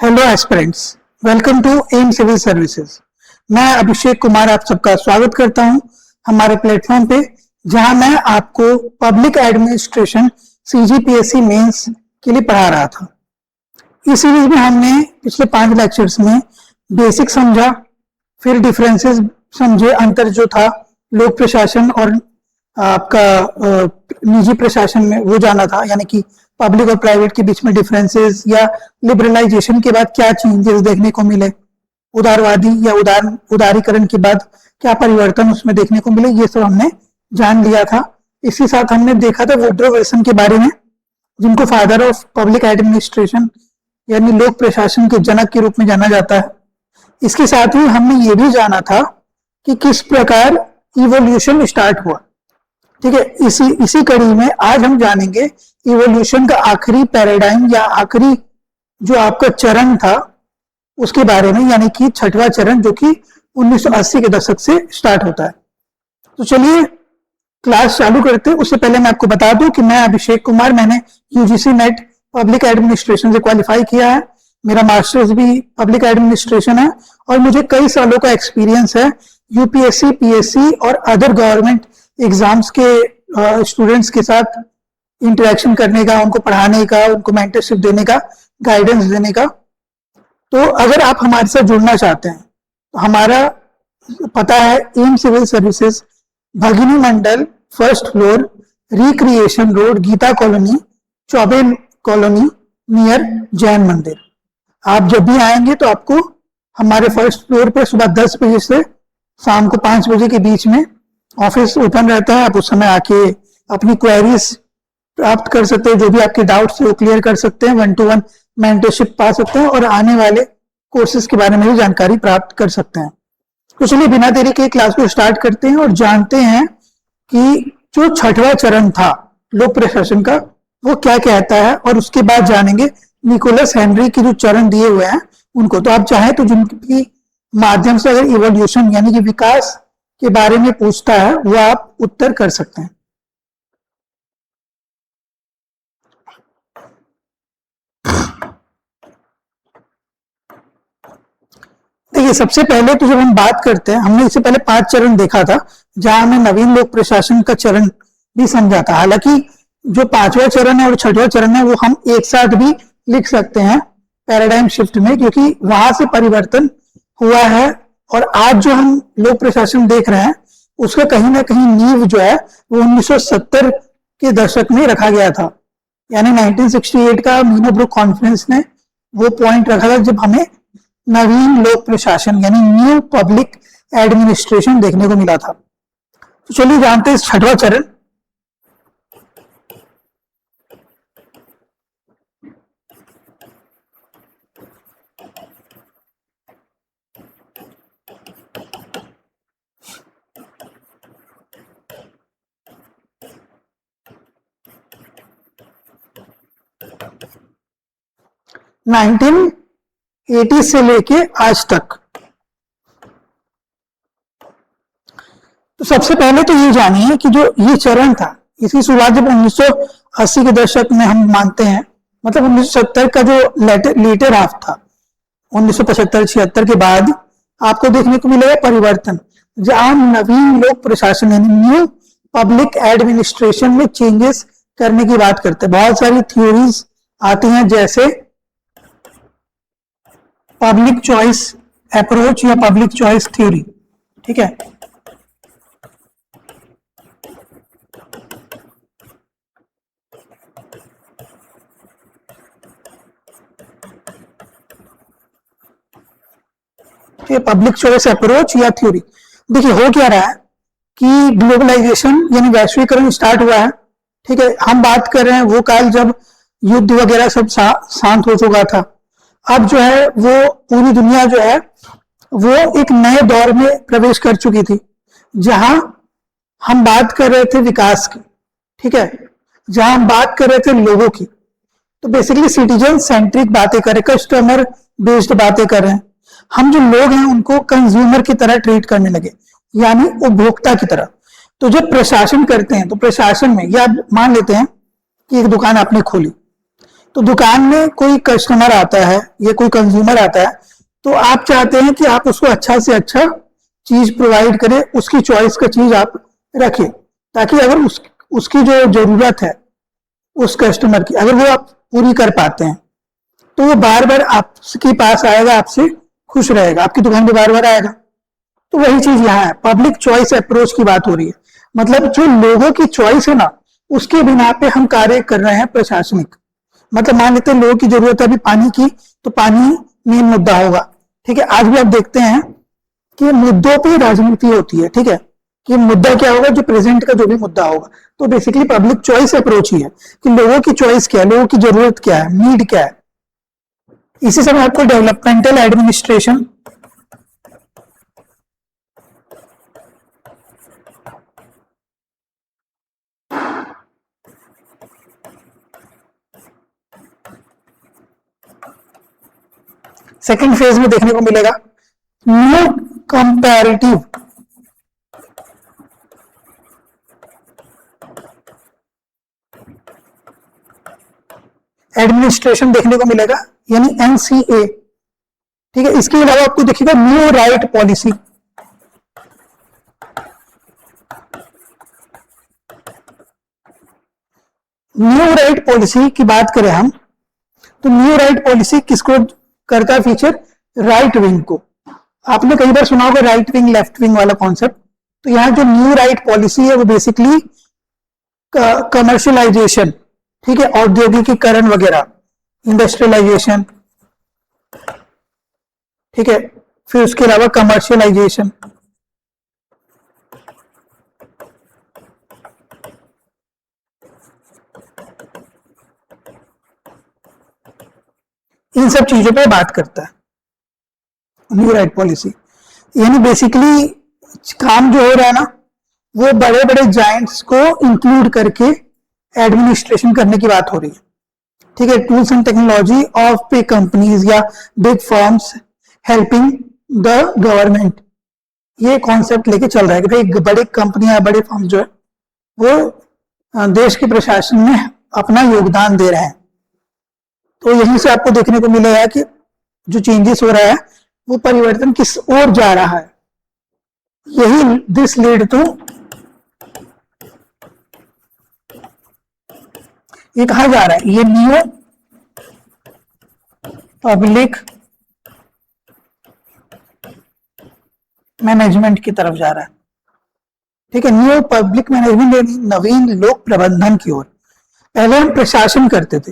Hello aspirants, welcome to M civil services. मैं अभिषेक कुमार आप सबका स्वागत करता हूं हमारे प्लेटफॉर्म पे, जहां मैं आपको पब्लिक एडमिनिस्ट्रेशन सीजीपीएससी मेंस के लिए पढ़ा रहा था। इस सीरीज में हमने पिछले 5 लेक्चर्स में बेसिक समझा, फिर डिफरेंसेस समझे, अंतर जो था लोक प्रशासन और आपका निजी प्रशासन में वो जाना था, यानी कि पब्लिक और प्राइवेट के बीच में डिफरेंसेस या लिबरलाइजेशन के बाद क्या चेंजेस देखने को मिले, उदारवादी या उदारीकरण के बाद क्या परिवर्तन उसमें देखने को मिले, ये सब हमने जान लिया था। इसी साथ हमने देखा था वुड्रो विल्सन के बारे में, जिनको फादर ऑफ पब्लिक एडमिनिस्ट्रेशन यानी लोक प्रशासन के जनक के रूप में जाना जाता है। इसके साथ ही हमने ये भी जाना था कि किस प्रकार इवोल्यूशन स्टार्ट हुआ। ठीक है, इसी कड़ी में आज हम जानेंगे इवोल्यूशन का आखिरी पैराडाइम या आखिरी जो आपका चरण था उसके बारे में, यानी कि 6वां चरण जो कि 1980 के दशक से स्टार्ट होता है। तो चलिए क्लास चालू करते हैं। उससे पहले मैं आपको बता दूं कि मैं अभिषेक कुमार, मैंने यूजीसी नेट पब्लिक एडमिनिस्ट्रेशन से क्वालिफाई किया है। मेरा मास्टर्स भी पब्लिक एडमिनिस्ट्रेशन है और मुझे कई सालों का एक्सपीरियंस है यूपीएससी, पीएससी और अदर गवर्नमेंट एग्जाम्स के स्टूडेंट्स के साथ इंटरेक्शन करने का, उनको पढ़ाने का, उनको मेंटरशिप देने का, गाइडेंस देने का। तो अगर आप हमारे साथ जुड़ना चाहते हैं तो हमारा पता है M civil services, Bhagini Mandal, 1st floor, recreation road, Geeta colony, Choubey colony, near Jain Mandir. आप जब भी आएंगे तो आपको हमारे 1st फ्लोर पे सुबह 10 बजे से शाम को 5 बजे के बीच में ऑफिस ओपन रहता है। आप उस समय आके अपनी क्वेरीज प्राप्त कर सकते हैं, जो भी आपके डाउट्स है वो क्लियर कर सकते हैं, 1-to-1 मेंटरशिप पा सकते हैं और आने वाले कोर्सेज के बारे में भी जानकारी प्राप्त कर सकते हैं। तो चलिए बिना देरी के क्लास को स्टार्ट करते हैं और जानते हैं कि जो 6वां चरण था लोक प्रशासन का वो क्या कहता है, और उसके बाद जानेंगे निकोलस हेनरी के जो चरण दिए हुए हैं उनको। तो आप चाहें तो जिनकी माध्यम से अगर इवोल्यूशन यानी कि विकास के बारे में पूछता है वो आप उत्तर कर सकते हैं। देखिए, सबसे पहले तो जब हम बात करते हैं, हमने इससे पहले 5 चरण देखा था जहां हमने नवीन लोक प्रशासन का चरण भी समझा था। हालांकि जो 5वां चरण है और 6वां चरण है वो हम एक साथ भी लिख सकते हैं पैराडाइम शिफ्ट में, क्योंकि वहां से परिवर्तन हुआ है। और आज जो हम लोक प्रशासन देख रहे हैं उसका कहीं ना कहीं नींव जो है वो 1970 के दशक में रखा गया था, यानी 1968 का मीनोब्रुक कॉन्फ्रेंस ने वो पॉइंट रखा था जब हमें नवीन लोक प्रशासन यानी न्यू पब्लिक एडमिनिस्ट्रेशन देखने को मिला था। तो चलिए जानते हैं इस 6वां चरण। नाइनटीन 80 से लेके आज तक। तो सबसे पहले तो ये जानिए कि जो ये चरण था इसकी शुरुआत जब 1980 के दशक में हम मानते हैं, मतलब 1970 का जो लेटर हाफ था, 1975-76 के बाद आपको देखने को मिलेगा परिवर्तन, जहां नवीन लोक प्रशासन यानी न्यू पब्लिक एडमिनिस्ट्रेशन में चेंजेस करने की बात करते हैं। बहुत सारी थ्योरीज आती हैं जैसे पब्लिक चॉइस अप्रोच या पब्लिक चॉइस थ्योरी। ठीक है, पब्लिक चॉइस अप्रोच या थ्योरी। देखिए हो क्या रहा है कि ग्लोबलाइजेशन यानी वैश्वीकरण स्टार्ट हुआ है। ठीक है, हम बात कर रहे हैं वो काल जब युद्ध वगैरह सब शांत हो चुका था। अब जो है वो पूरी दुनिया जो है वो एक नए दौर में प्रवेश कर चुकी थी, जहां हम बात कर रहे थे विकास की। ठीक है, जहां हम बात कर रहे थे लोगों की, तो बेसिकली सिटीजन सेंट्रिक बातें कर रहे, कस्टमर बेस्ड बातें कर रहे हैं। हम जो लोग हैं उनको कंज्यूमर की तरह ट्रीट करने लगे, यानी उपभोक्ता की तरह। तो जब प्रशासन करते हैं तो प्रशासन में या मान लेते हैं कि एक दुकान आपने खोली, तो दुकान में कोई कस्टमर आता है या कोई कंज्यूमर आता है, तो आप चाहते हैं कि आप उसको अच्छा से अच्छा चीज प्रोवाइड करें, उसकी चॉइस का चीज आप रखें, ताकि अगर उसकी जो जरूरत है उस कस्टमर की, अगर वो आप पूरी कर पाते हैं, तो वो बार बार आपके पास आएगा, आपसे खुश रहेगा, आपकी दुकान पे बार बार आएगा। तो वही चीज यहाँ है, पब्लिक चॉइस अप्रोच की बात हो रही है। मतलब जो लोगों की चॉइस है ना, उसके बिना पे हम कार्य कर रहे हैं प्रशासनिक। मतलब मान लेते हैं लोगों की जरूरत है अभी पानी की, तो पानी मेन मुद्दा होगा। ठीक है, आज भी आप देखते हैं कि मुद्दों पे राजनीति होती है। ठीक है, कि मुद्दा क्या होगा, जो प्रेजेंट का जो भी मुद्दा होगा। तो बेसिकली पब्लिक चॉइस अप्रोच ही है कि लोगों की चॉइस क्या है, लोगों की जरूरत क्या है, नीड क्या है। इसी समय आपको डेवलपमेंटल एडमिनिस्ट्रेशन, सेकेंड फेज में देखने को मिलेगा। न्यू कंपैरेटिव एडमिनिस्ट्रेशन देखने को मिलेगा, यानी एनसीए। ठीक है, इसके अलावा आपको देखिएगा new right policy. New right policy की बात करें हम, तो न्यू राइट पॉलिसी किसको करता है फीचर, राइट विंग को। आपने कई बार सुना होगा राइट विंग लेफ्ट विंग वाला कॉन्सेप्ट। तो यहां जो न्यू राइट पॉलिसी है वो बेसिकली कमर्शियलाइजेशन, ठीक है, औद्योगिकीकरण वगैरह, इंडस्ट्रियलाइजेशन, ठीक है, फिर उसके अलावा कमर्शियलाइजेशन, इन सब चीजों पे बात करता है न्यू राइट पॉलिसी। यानी बेसिकली काम जो हो रहा है ना, वो बड़े बड़े जायंट्स को इंक्लूड करके एडमिनिस्ट्रेशन करने की बात हो रही है। ठीक है, टूल्स एंड टेक्नोलॉजी ऑफ पे कंपनीज या big firms helping the government, ये कॉन्सेप्ट लेके चल रहा है कि भाई बड़ी कंपनियां, बड़े फर्म जो है वो देश के प्रशासन में अपना योगदान दे रहे हैं। तो यहीं से आपको देखने को मिलेगा कि जो चेंजेस हो रहा है वो परिवर्तन किस ओर जा रहा है। यही दिस लीड टू, ये कहा जा रहा है, ये न्यू पब्लिक मैनेजमेंट की तरफ जा रहा है। ठीक है, न्यू पब्लिक मैनेजमेंट, नवीन लोक प्रबंधन की ओर। पहले हम प्रशासन करते थे,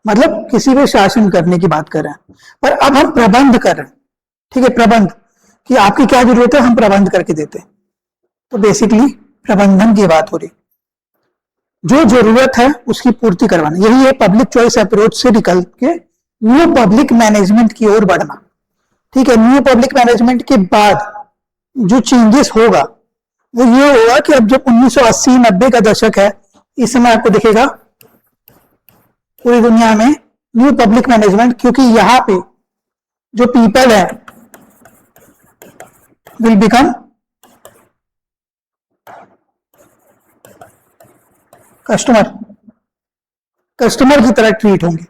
मतलब किसी पे शासन करने की बात कर रहे हैं, पर अब हम प्रबंध कर रहे हैं। ठीक है, प्रबंध कि आपकी क्या जरूरत है हम प्रबंध करके देते हैं। तो बेसिकली प्रबंधन की बात हो रही, जो जरूरत है उसकी पूर्ति करवाना। यही है पब्लिक चॉइस अप्रोच से निकल के न्यू पब्लिक मैनेजमेंट की ओर बढ़ना। ठीक है, न्यू पब्लिक मैनेजमेंट के बाद जो चेंजेस होगा वो ये होगा कि अब जब 1980-90 का दशक है, इस समय आपको दिखेगा पूरी दुनिया में न्यू पब्लिक मैनेजमेंट, क्योंकि यहां पे जो पीपल है विल बिकम कस्टमर, कस्टमर की तरह ट्रीट होंगे।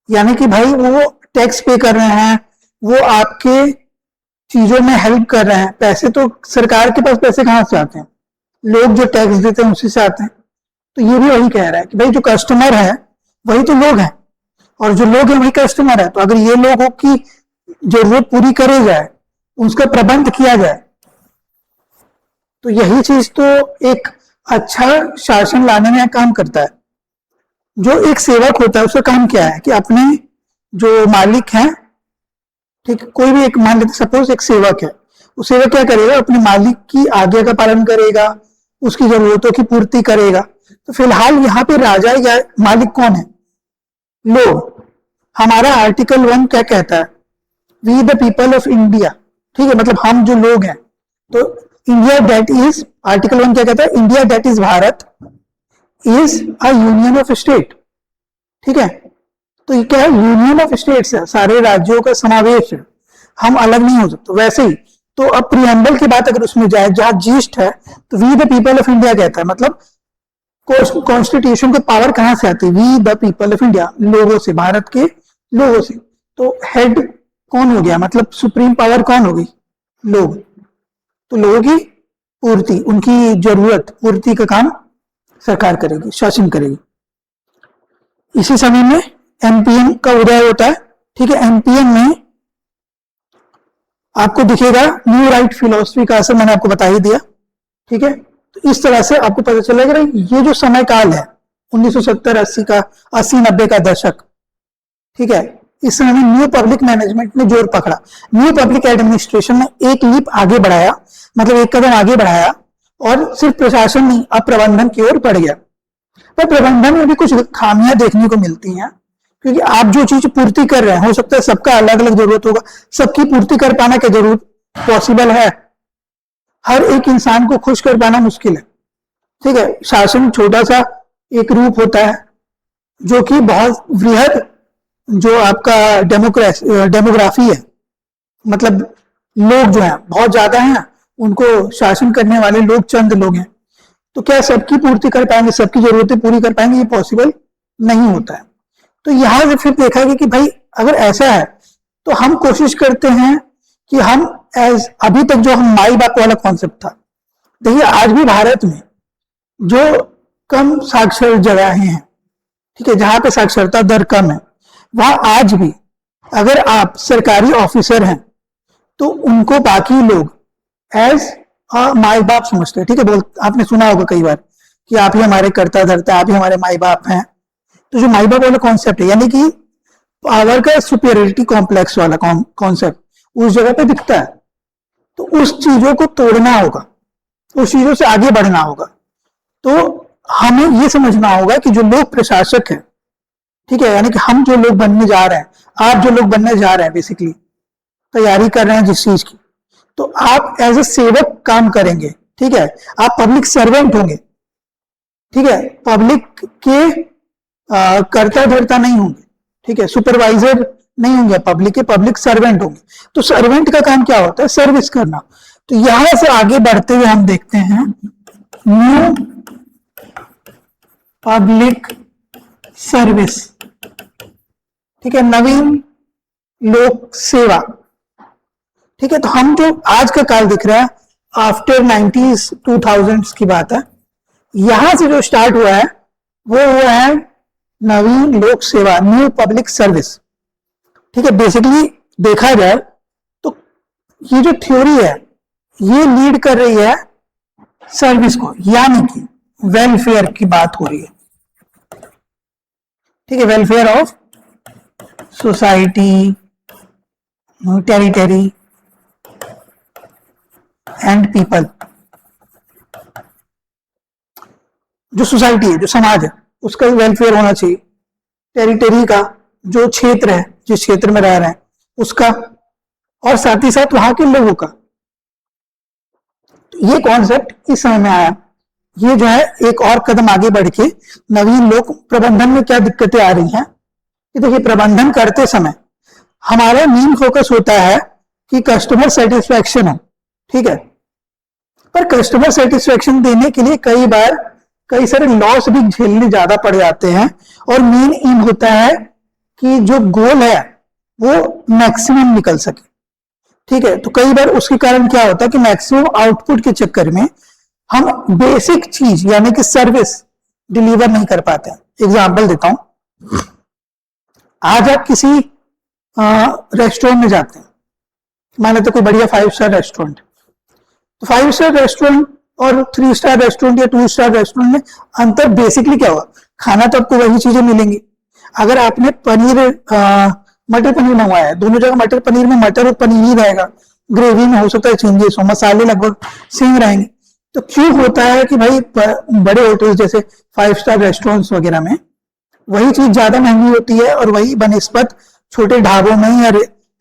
यानी कि भाई वो टैक्स पे कर रहे हैं, वो आपके चीजों में हेल्प कर रहे हैं। पैसे तो सरकार के पास पैसे कहां से आते हैं, लोग जो टैक्स देते हैं उसी से आते हैं। तो ये भी वही कह रहा है कि भाई जो कस्टमर है वही तो लोग हैं, और जो लोग हैं वही कस्टमर है। तो अगर ये लोगों की जरूरत पूरी करे जाए, उसका प्रबंध किया जाए, तो यही चीज तो एक अच्छा शासन लाने में काम करता है। जो एक सेवक होता है उसका काम क्या है कि अपने जो मालिक हैं, ठीक, कोई भी एक मान लेते सपोज एक सेवक है, वो सेवक क्या करेगा, अपने मालिक की आज्ञा का पालन करेगा, उसकी जरूरतों की पूर्ति करेगा। तो फिलहाल यहाँ पे राजा या मालिक कौन है, लोग। हमारा आर्टिकल 1 क्या कहता है, we the people of India. ठीक है, मतलब हम जो लोग हैं। तो इंडिया दैट इज, आर्टिकल 1 क्या कहता है, India that is Bharat is a union of state. ठीक है, तो ये क्या है, यूनियन ऑफ स्टेट्स है, सारे राज्यों का समावेश है, हम अलग नहीं हो सकते। वैसे ही तो अब प्रियम्बल की बात अगर उसमें जाए, जहां जीस्ट है, तो we the people of India कहता है, मतलब कॉन्स्टिट्यूशन को पावर कहां से आती है? We the people of India, लोगों से, भारत के लोगों से। तो हेड कौन हो गया, मतलब सुप्रीम पावर कौन हो गई? लोग। तो लोगों की पूर्ति, उनकी जरूरत पूर्ति का काम सरकार करेगी, शासन करेगी। इसी समय में एमपीएम का उदय होता है। ठीक है, एमपीएम में आपको दिखेगा न्यू राइट फिलोसफी का असर, मैंने आपको बता ही दिया। ठीक है, तो इस तरह से आपको पता चलेगा ये जो समय काल है 1970-80 का, 80-90 का दशक, ठीक है, इस समय में न्यू पब्लिक मैनेजमेंट ने जोर पकड़ा। न्यू पब्लिक एडमिनिस्ट्रेशन ने एक लीप आगे बढ़ाया, मतलब एक कदम आगे बढ़ाया, और सिर्फ प्रशासन नहीं, अब प्रबंधन की ओर बढ़ गया। पर प्रबंधन में भी कुछ खामियां देखने को मिलती हैं, क्योंकि आप जो चीज पूर्ति कर रहे हैं, हो सकता है सबका अलग अलग जरूरत होगा, सबकी पूर्ति कर पाना क्या जरूर पॉसिबल है? हर एक इंसान को खुश कर पाना मुश्किल है। ठीक है, शासन छोटा सा एक रूप होता है, जो कि बहुत वृहद जो आपका डेमोग्राफी है, मतलब लोग जो हैं बहुत ज्यादा हैं, उनको शासन करने वाले लोग चंद लोग हैं। तो क्या सबकी पूर्ति कर पाएंगे, सबकी जरूरतें पूरी कर पाएंगे? ये पॉसिबल नहीं होता है। तो यहां से फिर देखा गया कि भाई अगर ऐसा है तो हम कोशिश करते हैं कि हम अभी तक जो हम माई बाप वाला कॉन्सेप्ट था, देखिए आज भी भारत में जो कम साक्षर जगहें हैं, ठीक है, जहां पे साक्षरता दर कम है, वहां आज भी अगर आप सरकारी ऑफिसर हैं तो उनको बाकी लोग एज माई बाप समझते हैं। ठीक है, आपने सुना होगा कई बार कि आप ही हमारे कर्ता धर्ता, आप ही हमारे माई बाप हैं। तो जो माई बाप वाला कॉन्सेप्ट है, यानी कि पावर का सुपीरियरिटी कॉम्प्लेक्स वाला कॉन्सेप्ट उस जगह पे दिखता है, तो उस चीजों को तोड़ना होगा, उस चीजों से आगे बढ़ना होगा। तो हमें ये समझना होगा कि जो लोग प्रशासक हैं, ठीक है, यानी कि हम जो लोग बनने जा रहे हैं, आप जो लोग बनने जा रहे हैं, बेसिकली तैयारी कर रहे हैं जिस चीज की, तो आप एज ए सेवक काम करेंगे। ठीक है, आप पब्लिक सर्वेंट होंगे। ठीक है, पब्लिक के कर्ता धर्ता नहीं होंगे। ठीक है, सुपरवाइजर नहीं होंगे, पब्लिक के पब्लिक सर्वेंट होंगे। तो सर्वेंट का काम क्या होता है? सर्विस करना। तो यहां से आगे बढ़ते हुए हम देखते हैं न्यू पब्लिक सर्विस। ठीक है, नवीन लोक सेवा। ठीक है, तो हम जो आज का काल दिख रहा है आफ्टर 90s 2000s की बात है, यहां से जो स्टार्ट हुआ है वो हुआ है नवीन लोक सेवा, न्यू पब्लिक सर्विस। ठीक है, बेसिकली देखा जाए तो ये जो थ्योरी है ये लीड कर रही है सर्विस को, यानी कि वेलफेयर की बात हो रही है। ठीक है, welfare of society, territory and people. जो सोसाइटी है, जो समाज है, उसका वेलफेयर होना चाहिए। टेरिटरी का, जो क्षेत्र है, जिस क्षेत्र में रह रहे हैं उसका, और साथ ही साथ वहां के लोगों का। तो ये कॉन्सेप्ट इस समय में आया। ये जो है एक और कदम आगे बढ़ के नवीन लोक प्रबंधन में क्या दिक्कतें आ रही हैं कि देखिए, प्रबंधन करते समय हमारा मेन फोकस होता है कि कस्टमर सेटिस्फैक्शन हो। ठीक है, पर कस्टमर सेटिस्फैक्शन देने के लिए कई बार कई सारे लॉस भी झेलने ज्यादा पड़ जाते हैं, और मेन एम होता है कि जो गोल है वो मैक्सिमम निकल सके। ठीक है, तो कई बार उसके कारण क्या होता है कि मैक्सिमम आउटपुट के चक्कर में हम बेसिक चीज यानी कि सर्विस डिलीवर नहीं कर पाते हैं। एग्जाम्पल देता हूं, आज आप किसी रेस्टोरेंट में जाते हैं, मान लेते कोई बढ़िया 5 स्टार रेस्टोरेंट, तो 5 स्टार रेस्टोरेंट और 3 स्टार रेस्टोरेंट या 2 स्टार रेस्टोरेंट में अंतर बेसिकली क्या हुआ? खाना तो आपको वही चीजें मिलेंगी। अगर आपने मटर पनीर मंगवाया है, दोनों जगह मटर पनीर में मटर और पनीर ही रहेगा, ग्रेवी में हो सकता है चेंजेस हो, मसाले लगभग सेम रहेंगे। तो क्यों होता है कि भाई बड़े होटल जैसे 5 स्टार रेस्टोरेंट्स वगैरह में वही चीज ज्यादा महंगी होती है, और वही बनिस्बत छोटे ढाबों में या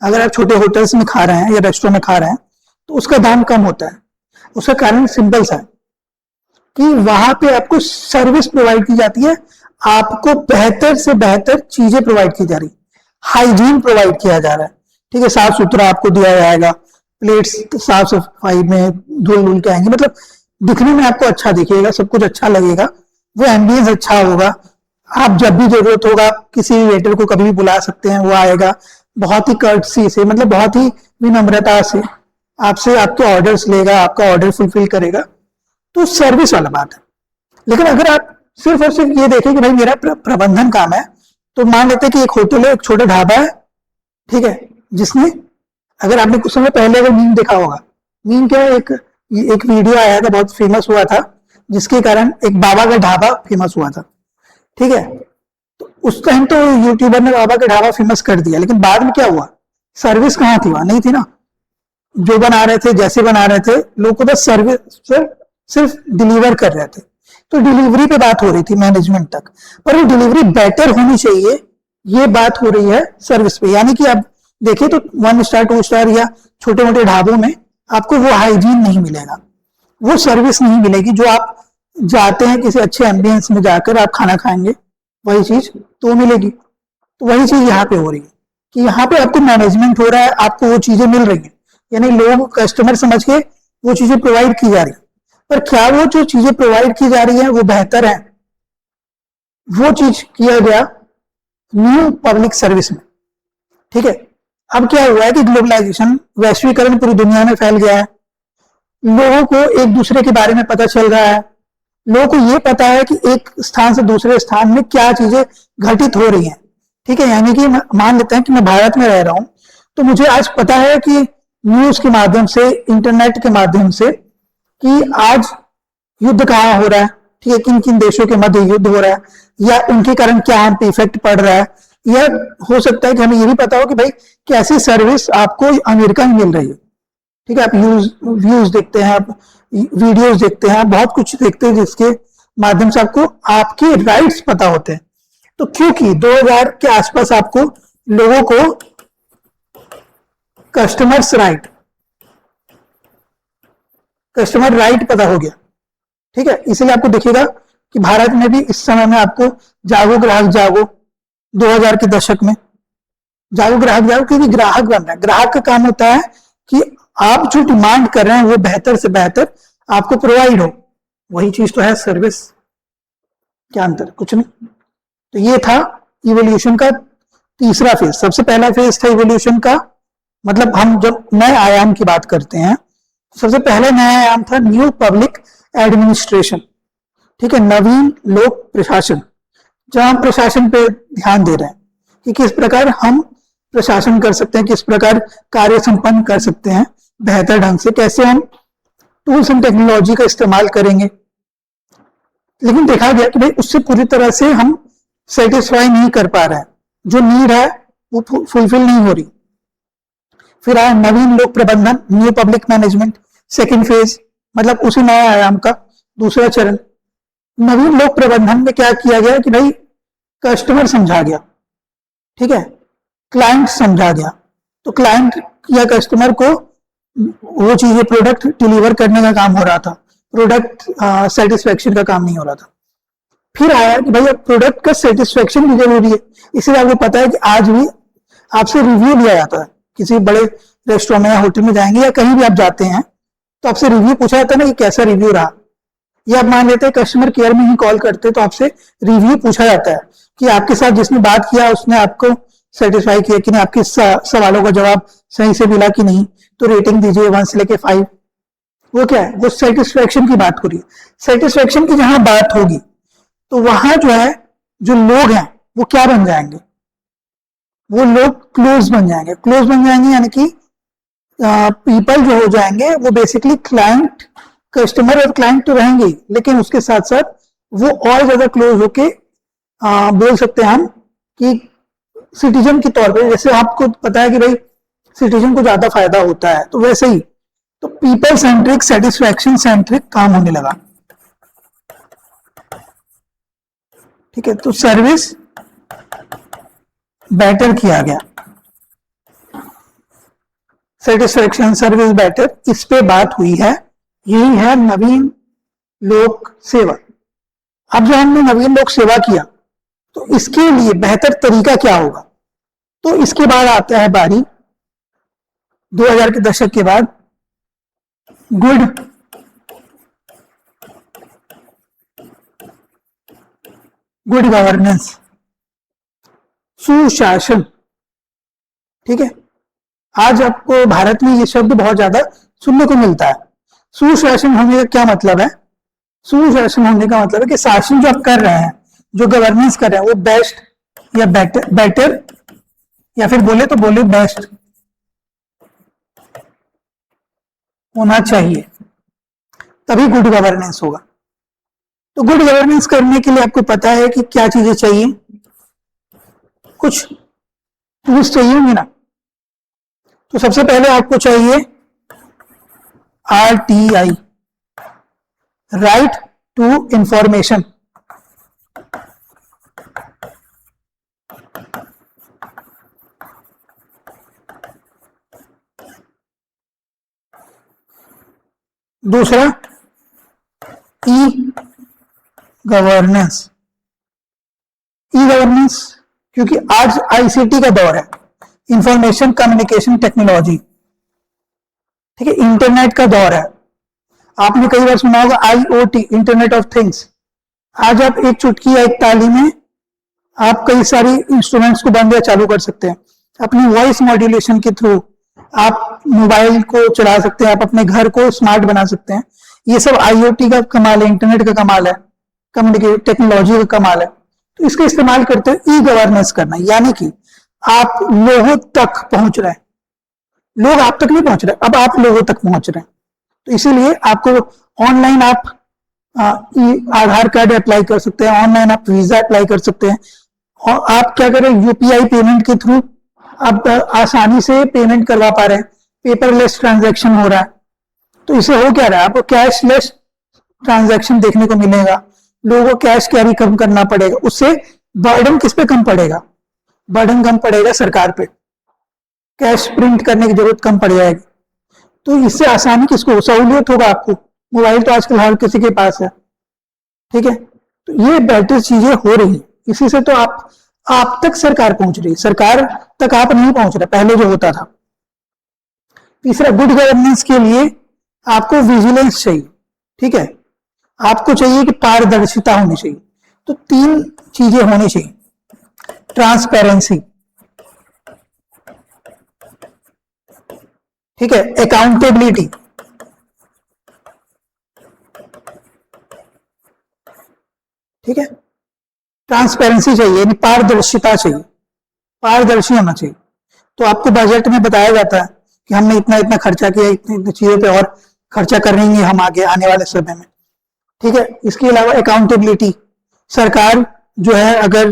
अगर आप छोटे होटल्स में खा रहे हैं या रेस्टोरेंट में खा रहे हैं तो उसका दाम कम होता है। उसका कारण सिंपल सा है कि वहां पे आपको सर्विस प्रोवाइड की जाती है, आपको बेहतर से बेहतर चीजें प्रोवाइड की जा रही, हाइजीन प्रोवाइड किया जा रहा है। ठीक है, साफ सुथरा आपको दिया जाएगा, प्लेट्स साफ सफाई में धुल धुल के आएंगे, मतलब दिखने में आपको अच्छा दिखेगा, सब कुछ अच्छा लगेगा, वो एम्बियंस अच्छा होगा, आप जब भी जरूरत होगा किसी भी वेटर को कभी भी बुला सकते हैं, वो आएगा बहुत ही कर्टसी से, मतलब बहुत ही विनम्रता से आपसे आपके ऑर्डर्स लेगा, आपका ऑर्डर फुलफिल करेगा। तो सर्विस वाला बात है। लेकिन अगर आप सिर्फ और सिर्फ ये देखें कि भाई मेरा प्रबंधन काम है, तो मान लेते हैं कि एक होटल है, एक छोटा ढाबा है, ठीक है, जिसने, अगर आपने कुछ समय पहले अगर मीम देखा होगा, मीम क्या है, एक वीडियो आया था, बहुत फेमस हुआ था, जिसके कारण एक बाबा का ढाबा फेमस हुआ था, ठीक है। तो उस टाइम तो यूट्यूबर ने बाबा का ढाबा फेमस कर दिया, लेकिन बाद में क्या हुआ, सर्विस कहाँ थी, वहां नहीं थी ना। जो बना रहे थे, जैसे बना रहे थे, लोग को बस सर्विस सिर्फ डिलीवर कर रहे थे। तो डिलीवरी पे बात हो रही थी मैनेजमेंट तक, पर वो डिलीवरी बेटर होनी चाहिए, ये बात हो रही है सर्विस पे। यानी कि आप देखिए तो 1 स्टार 2 स्टार या छोटे मोटे ढाबों में आपको वो हाइजीन नहीं मिलेगा, वो सर्विस नहीं मिलेगी जो आप जाते हैं किसी अच्छे एम्बियंस में जाकर आप खाना खाएंगे, वही चीज तो मिलेगी। तो वही चीज यहाँ पे हो रही है कि यहाँ पे आपको मैनेजमेंट हो रहा है, आपको वो चीजें मिल रही है, यानी लोग कस्टमर समझ के वो चीजें प्रोवाइड की जा रही है। पर क्या वो जो चीजें प्रोवाइड की जा रही है वो बेहतर है, वो चीज किया गया न्यू पब्लिक सर्विस में, ठीक है। अब क्या हुआ है कि ग्लोबलाइजेशन, वैश्वीकरण पूरी दुनिया में फैल गया है, लोगों को एक दूसरे के बारे में पता चल रहा है, लोगों को ये पता है कि एक स्थान से दूसरे स्थान में क्या चीजें घटित हो रही हैं, ठीक है। यानी कि मान लेते हैं कि मैं भारत में रह रहा हूं, तो मुझे आज पता है कि न्यूज के माध्यम से, इंटरनेट के माध्यम से, कि आज युद्ध कहाँ हो रहा है, ठीक है, किन किन देशों के मध्य युद्ध हो रहा है, या उनके कारण क्या हम पे इफेक्ट पड़ रहा है, या हो सकता है कि हमें ये भी पता हो कि भाई कैसी सर्विस आपको अमेरिका में मिल रही है, ठीक है। आप व्यूज देखते हैं, आप वीडियोस देखते हैं, आप बहुत कुछ देखते हैं जिसके माध्यम से आपको आपके राइट्स पता होते हैं। तो क्योंकि 2000 के आसपास आपको लोगों को कस्टमर राइट पता हो गया, ठीक है। इसलिए आपको दिखेगा कि भारत में भी इस समय में आपको जागो ग्राहक जागो, 2000 के दशक में जागो ग्राहक जागो, क्योंकि ग्राहक बन रहा है। ग्राहक का काम होता है कि आप जो डिमांड कर रहे हैं वो बेहतर से बेहतर आपको प्रोवाइड हो, वही चीज तो है सर्विस। क्या अंतर, कुछ नहीं। तो ये था इवोल्यूशन का तीसरा फेज। सबसे पहला फेज था इवोल्यूशन का, मतलब हम जब नए आयाम की बात करते हैं, सबसे पहले नया आयाम था न्यू पब्लिक एडमिनिस्ट्रेशन, ठीक है, नवीन लोक प्रशासन, जहां हम प्रशासन पे ध्यान दे रहे हैं कि किस प्रकार हम प्रशासन कर सकते हैं, किस प्रकार कार्य संपन्न कर सकते हैं बेहतर ढंग से, कैसे हम टूल्स एंड टेक्नोलॉजी का इस्तेमाल करेंगे। लेकिन देखा गया कि भाई उससे पूरी तरह से हम सेटिस्फाई नहीं कर पा रहे हैं, जो नीड है वो फुलफिल नहीं हो रही। फिर आया नवीन लोक प्रबंधन, new public management, second phase, मतलब उसी नए आयाम का दूसरा चरण। नवीन लोक प्रबंधन में क्या किया गया कि भाई कस्टमर समझा गया, ठीक है, क्लाइंट समझा गया। तो क्लाइंट या कस्टमर को वो चीजें, प्रोडक्ट डिलीवर करने का काम हो रहा था, प्रोडक्ट सेटिस्फेक्शन का काम नहीं हो रहा था। फिर आया कि भाई प्रोडक्ट का सेटिस्फेक्शन भी जरूरी है, इसलिए आपको पता है कि आज भी आपसे रिव्यू लिया जाता है। किसी बड़े रेस्टोरेंट में या होटल में जाएंगे या कहीं भी आप जाते हैं तो आपसे रिव्यू पूछा जाता है ना कि कैसा रिव्यू रहा, या आप मान लेते हैं कस्टमर केयर में ही कॉल करते हैं तो आपसे रिव्यू पूछा जाता है कि आपके साथ जिसने बात किया उसने आपको सेटिस्फाई किया कि नहीं, आपके सवालों का जवाब सही से मिला कि नहीं, तो रेटिंग दीजिए 1 से लेके 5। वो क्या है, वो सेटिस्फेक्शन की बात हो रही है। सेटिस्फेक्शन की जहां बात होगी तो वहां जो है, जो लोग हैं वो क्या बन जाएंगे, वो लोग क्लोज बन जाएंगे। क्लोज बन जाएंगे यानी कि पीपल जो हो जाएंगे वो बेसिकली क्लाइंट, कस्टमर और क्लाइंट तो रहेंगे ही, लेकिन उसके साथ साथ वो और ज्यादा क्लोज होके बोल सकते हैं हम कि सिटीजन के तौर पे, जैसे आपको पता है कि भाई सिटीजन को ज्यादा फायदा होता है, तो वैसे ही तो पीपल सेंट्रिक, सेटिस्फैक्शन सेंट्रिक काम होने लगा, ठीक है। तो सर्विस बेटर किया गया, सेटिस्फैक्शन, सर्विस बेटर, इस पे बात हुई है। यही है नवीन लोक सेवा। अब जब हमने नवीन लोक सेवा किया तो इसके लिए बेहतर तरीका क्या होगा, तो इसके बाद आता है बारी 2000 के दशक के बाद गुड गुड गवर्नेंस, सुशासन। ठीक है, आज आपको भारत में ये शब्द बहुत ज्यादा सुनने को मिलता है। सुशासन होने का क्या मतलब है? सुशासन होने का मतलब है कि शासन जो आप कर रहे हैं, जो गवर्नेंस कर रहे हैं, वो बेस्ट या बेटर या फिर बोले तो बोले बेस्ट होना चाहिए, तभी गुड गवर्नेंस होगा। तो गुड गवर्नेंस करने के लिए आपको पता है कि क्या चीजें चाहिए, कुछ टूल्स चाहिए होंगे ना। तो सबसे पहले आपको चाहिए RTI, राइट टू इंफॉर्मेशन। दूसरा ई गवर्नेंस। ई गवर्नेंस क्योंकि आज ICT का दौर है, इंफॉर्मेशन कम्युनिकेशन टेक्नोलॉजी। ठीक है, इंटरनेट का दौर है। आपने कई बार सुना होगा IoT, इंटरनेट ऑफ थिंग्स। आज आप एक चुटकी या एक ताली में आप कई सारी इंस्ट्रूमेंट्स को बंद या चालू कर सकते हैं। अपनी वॉइस मॉड्यूलेशन के थ्रू आप मोबाइल को चला सकते हैं, आप अपने घर को स्मार्ट बना सकते हैं। ये सब IoT का कमाल है, इंटरनेट का कमाल है, कम्युनिकेशन टेक्नोलॉजी का कमाल है। तो इसका इस्तेमाल करते हुए ई गवर्नेंस करना, यानी कि आप लोगों तक पहुंच रहे हैं। लोग आप तक नहीं पहुंच रहे, अब आप लोगों तक पहुंच रहे हैं। तो इसीलिए आपको ऑनलाइन आप आधार कार्ड अप्लाई कर सकते हैं, ऑनलाइन आप वीजा अप्लाई कर सकते हैं, और आप क्या करें, UPI पेमेंट के थ्रू आप आसानी से पेमेंट करवा पा रहे हैं, पेपरलेस ट्रांजैक्शन हो रहा है। तो इससे हो क्या रहा है, आपको कैशलेस ट्रांजैक्शन देखने को मिलेगा, लोगों को कैश कैरी कम करना पड़ेगा, उससे बर्डन किस पे कम पड़ेगा, बर्डन कम पड़ेगा सरकार पे, कैश प्रिंट करने की जरूरत कम पड़ जाएगी। तो इससे आसानी किसको, सहूलियत होगा आपको। मोबाइल तो आजकल हर किसी के पास है। ठीक है, तो ये बेटर चीजें हो रही है, इसी से तो आप तक सरकार पहुंच रही है, सरकार तक आप नहीं पहुंच रहे पहले जो होता था। तीसरा, गुड गवर्नेंस के लिए आपको विजिलेंस चाहिए। ठीक है, आपको चाहिए कि पारदर्शिता होनी चाहिए। तो 3 चीजें होनी चाहिए, ट्रांसपेरेंसी, ठीक है, अकाउंटेबिलिटी, ठीक है, ट्रांसपेरेंसी चाहिए, यानी पारदर्शिता चाहिए, पारदर्शी होना चाहिए। तो आपको बजट में बताया जाता है कि हमने इतना इतना खर्चा किया, इतनी इतनी चीजों पे और खर्चा करेंगे हम आगे आने वाले समय में। ठीक है, इसके अलावा अकाउंटेबिलिटी, सरकार जो है अगर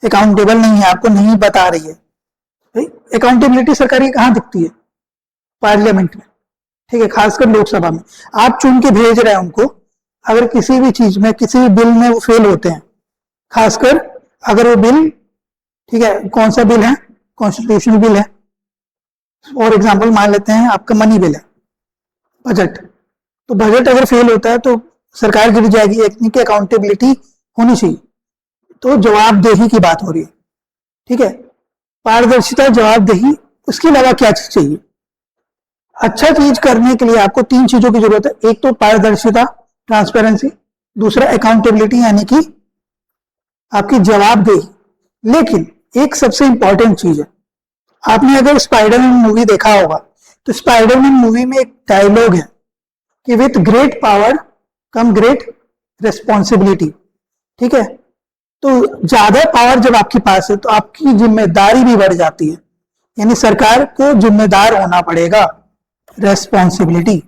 अकाउंटेबल नहीं है, आपको नहीं बता रही है। अकाउंटेबिलिटी सरकार की कहां दिखती है, पार्लियामेंट में। ठीक है, खासकर लोकसभा में आप चुन के भेज रहे हैं उनको, अगर किसी भी चीज में, किसी भी बिल में वो फेल होते हैं, खासकर अगर वो बिल, ठीक है, कौन सा बिल है, कॉन्स्टिट्यूशनल बिल है, फॉर एग्जाम्पल मान लेते हैं आपका मनी बिल है, बजट। तो बजट अगर फेल होता है तो सरकार गिर जाएगी, एक अकाउंटेबिलिटी होनी चाहिए। तो जवाबदेही की बात हो रही है। ठीक है, पारदर्शिता, जवाबदेही, उसके अलावा क्या चीज चाहिए? अच्छा चीज करने के लिए आपको 3 चीजों की जरूरत है। एक तो पारदर्शिता, ट्रांसपेरेंसी, दूसरा अकाउंटेबिलिटी यानी कि आपकी जवाबदेही। लेकिन एक सबसे इंपॉर्टेंट चीज है, आपने अगर स्पाइडरमैन मूवी देखा होगा तो स्पाइडरमैन मूवी में एक डायलॉग है कि with great power come great responsibility. ठीक है, तो ज्यादा पावर जब आपके पास है तो आपकी जिम्मेदारी भी बढ़ जाती है, यानी सरकार को जिम्मेदार होना पड़ेगा, रेस्पॉन्सिबिलिटी।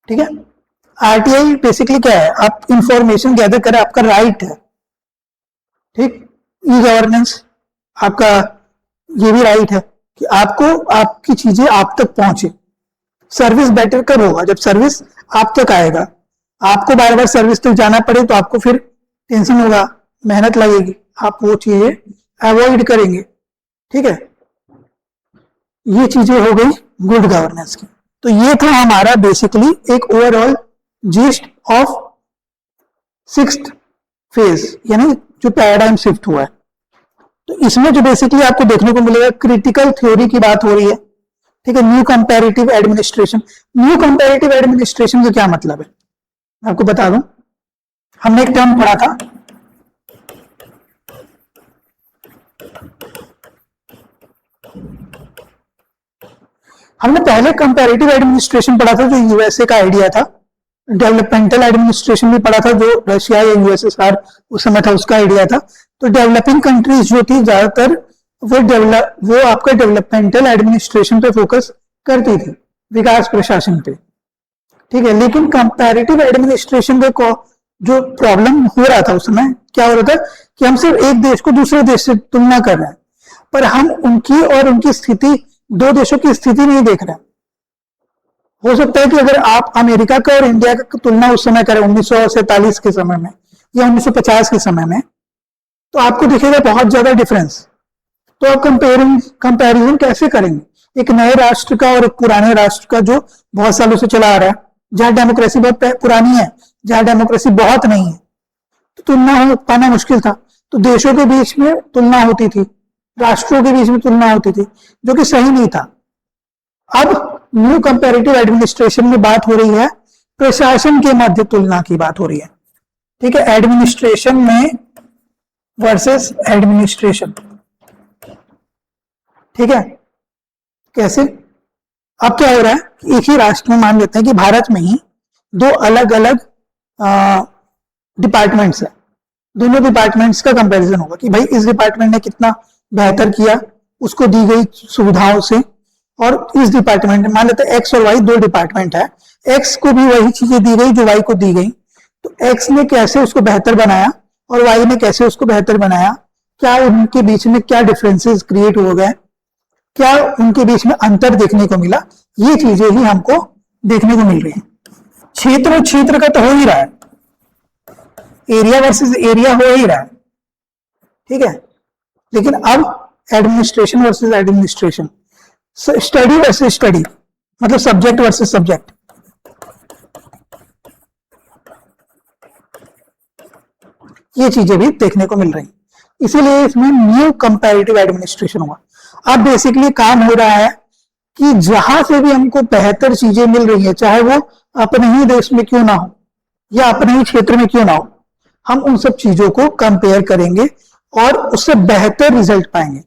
ठीक है, RTI बेसिकली क्या है, आप इंफॉर्मेशन गैदर करें, आपका राइट है। ठीक, ई गवर्नेंस आपका ये भी राइट है कि आपको आपकी चीजें आप तक पहुंचे। सर्विस बेटर कब होगा, जब सर्विस आप तक आएगा। आपको बार बार सर्विस तक जाना पड़े तो आपको फिर टेंशन होगा, मेहनत लगेगी, आप वो चीजें अवॉइड करेंगे। ठीक है, ये चीजें हो गई गुड गवर्नेंस की। तो ये था हमारा बेसिकली एक overall gist of 6th phase, यानी जो पैराडाइम शिफ्ट हुआ है। तो इसमें जो बेसिकली आपको देखने को मिलेगा, क्रिटिकल थ्योरी की बात हो रही है, ठीक है, new comparative administration. New comparative administration का क्या मतलब है आपको बता दूं। हमने एक टर्म पढ़ा था, हमने पहले कंपैरेटिव एडमिनिस्ट्रेशन पढ़ा था जो यूएसए का आइडिया था, डेवलपमेंटल एडमिनिस्ट्रेशन भी पढ़ा था जो रशिया या यूएसएसआर उस समय था उसका आइडिया था। तो डेवलपिंग कंट्रीज जो थी ज्यादातर वो आपका डेवलपमेंटल एडमिनिस्ट्रेशन पे फोकस करती थी, विकास प्रशासन पे, ठीक है। लेकिन कंपैरेटिव एडमिनिस्ट्रेशन को जो प्रॉब्लम हो रहा था उस समय क्या हो रहा था कि हम सिर्फ एक देश को दूसरे देश से तुलना कर रहे हैं, पर हम उनकी और उनकी स्थिति, दो देशों की स्थिति नहीं देख रहे हैं। हो सकता है कि अगर आप अमेरिका का और इंडिया का तुलना उस समय करें 1947 के समय में या 1950 के समय में, तो आपको दिखेगा बहुत ज्यादा डिफरेंस। तो आप कंपैरिजन कैसे करेंगे एक नए राष्ट्र का और एक पुराने राष्ट्र का जो बहुत सालों से चला आ रहा है, जहां डेमोक्रेसी बहुत पुरानी है, जहां डेमोक्रेसी बहुत नहीं है, तो तुलना हो पाना मुश्किल था। तो देशों के बीच में तुलना होती थी, राष्ट्रों के बीच में तुलना होती थी, जो कि सही नहीं था। अब न्यू कंपैरेटिव एडमिनिस्ट्रेशन में बात हो रही है प्रशासन के मध्य तुलना की बात हो रही है, ठीक है, एडमिनिस्ट्रेशन में वर्सेस एडमिनिस्ट्रेशन, ठीक है। कैसे, अब क्या हो रहा है, एक ही राष्ट्र में मान लेते हैं कि भारत में ही दो अलग अलग डिपार्टमेंट्स है, दोनों डिपार्टमेंट्स का कंपैरिजन होगा कि भाई इस डिपार्टमेंट ने कितना बेहतर किया उसको दी गई सुविधाओं से, और इस डिपार्टमेंट में मान लेते हैं एक्स और वाई दो डिपार्टमेंट है, एक्स को भी वही चीजें दी गई जो वाई को दी गई, तो एक्स ने कैसे उसको बेहतर बनाया और वाई ने कैसे उसको बेहतर बनाया, क्या उनके बीच में क्या डिफरेंसेस क्रिएट हो गए, क्या उनके बीच में अंतर देखने को मिला, ये चीजें ही हमको देखने को मिल रही है। क्षेत्र और क्षेत्र का तो हो ही रहा है, एरिया वर्सेस एरिया हो ही रहा है, ठीक है। लेकिन अब administration versus administration, study versus study, मतलब सब्जेक्ट वर्सेस सब्जेक्ट, ये चीजें भी देखने को मिल रही, इसीलिए इसमें न्यू कंपैरेटिव एडमिनिस्ट्रेशन हुआ। अब बेसिकली काम हो रहा है कि जहां से भी हमको बेहतर चीजें मिल रही है, चाहे वो अपने ही देश में क्यों ना हो या अपने ही क्षेत्र में क्यों ना हो, हम उन सब चीजों को कंपेयर करेंगे और उससे बेहतर रिजल्ट पाएंगे।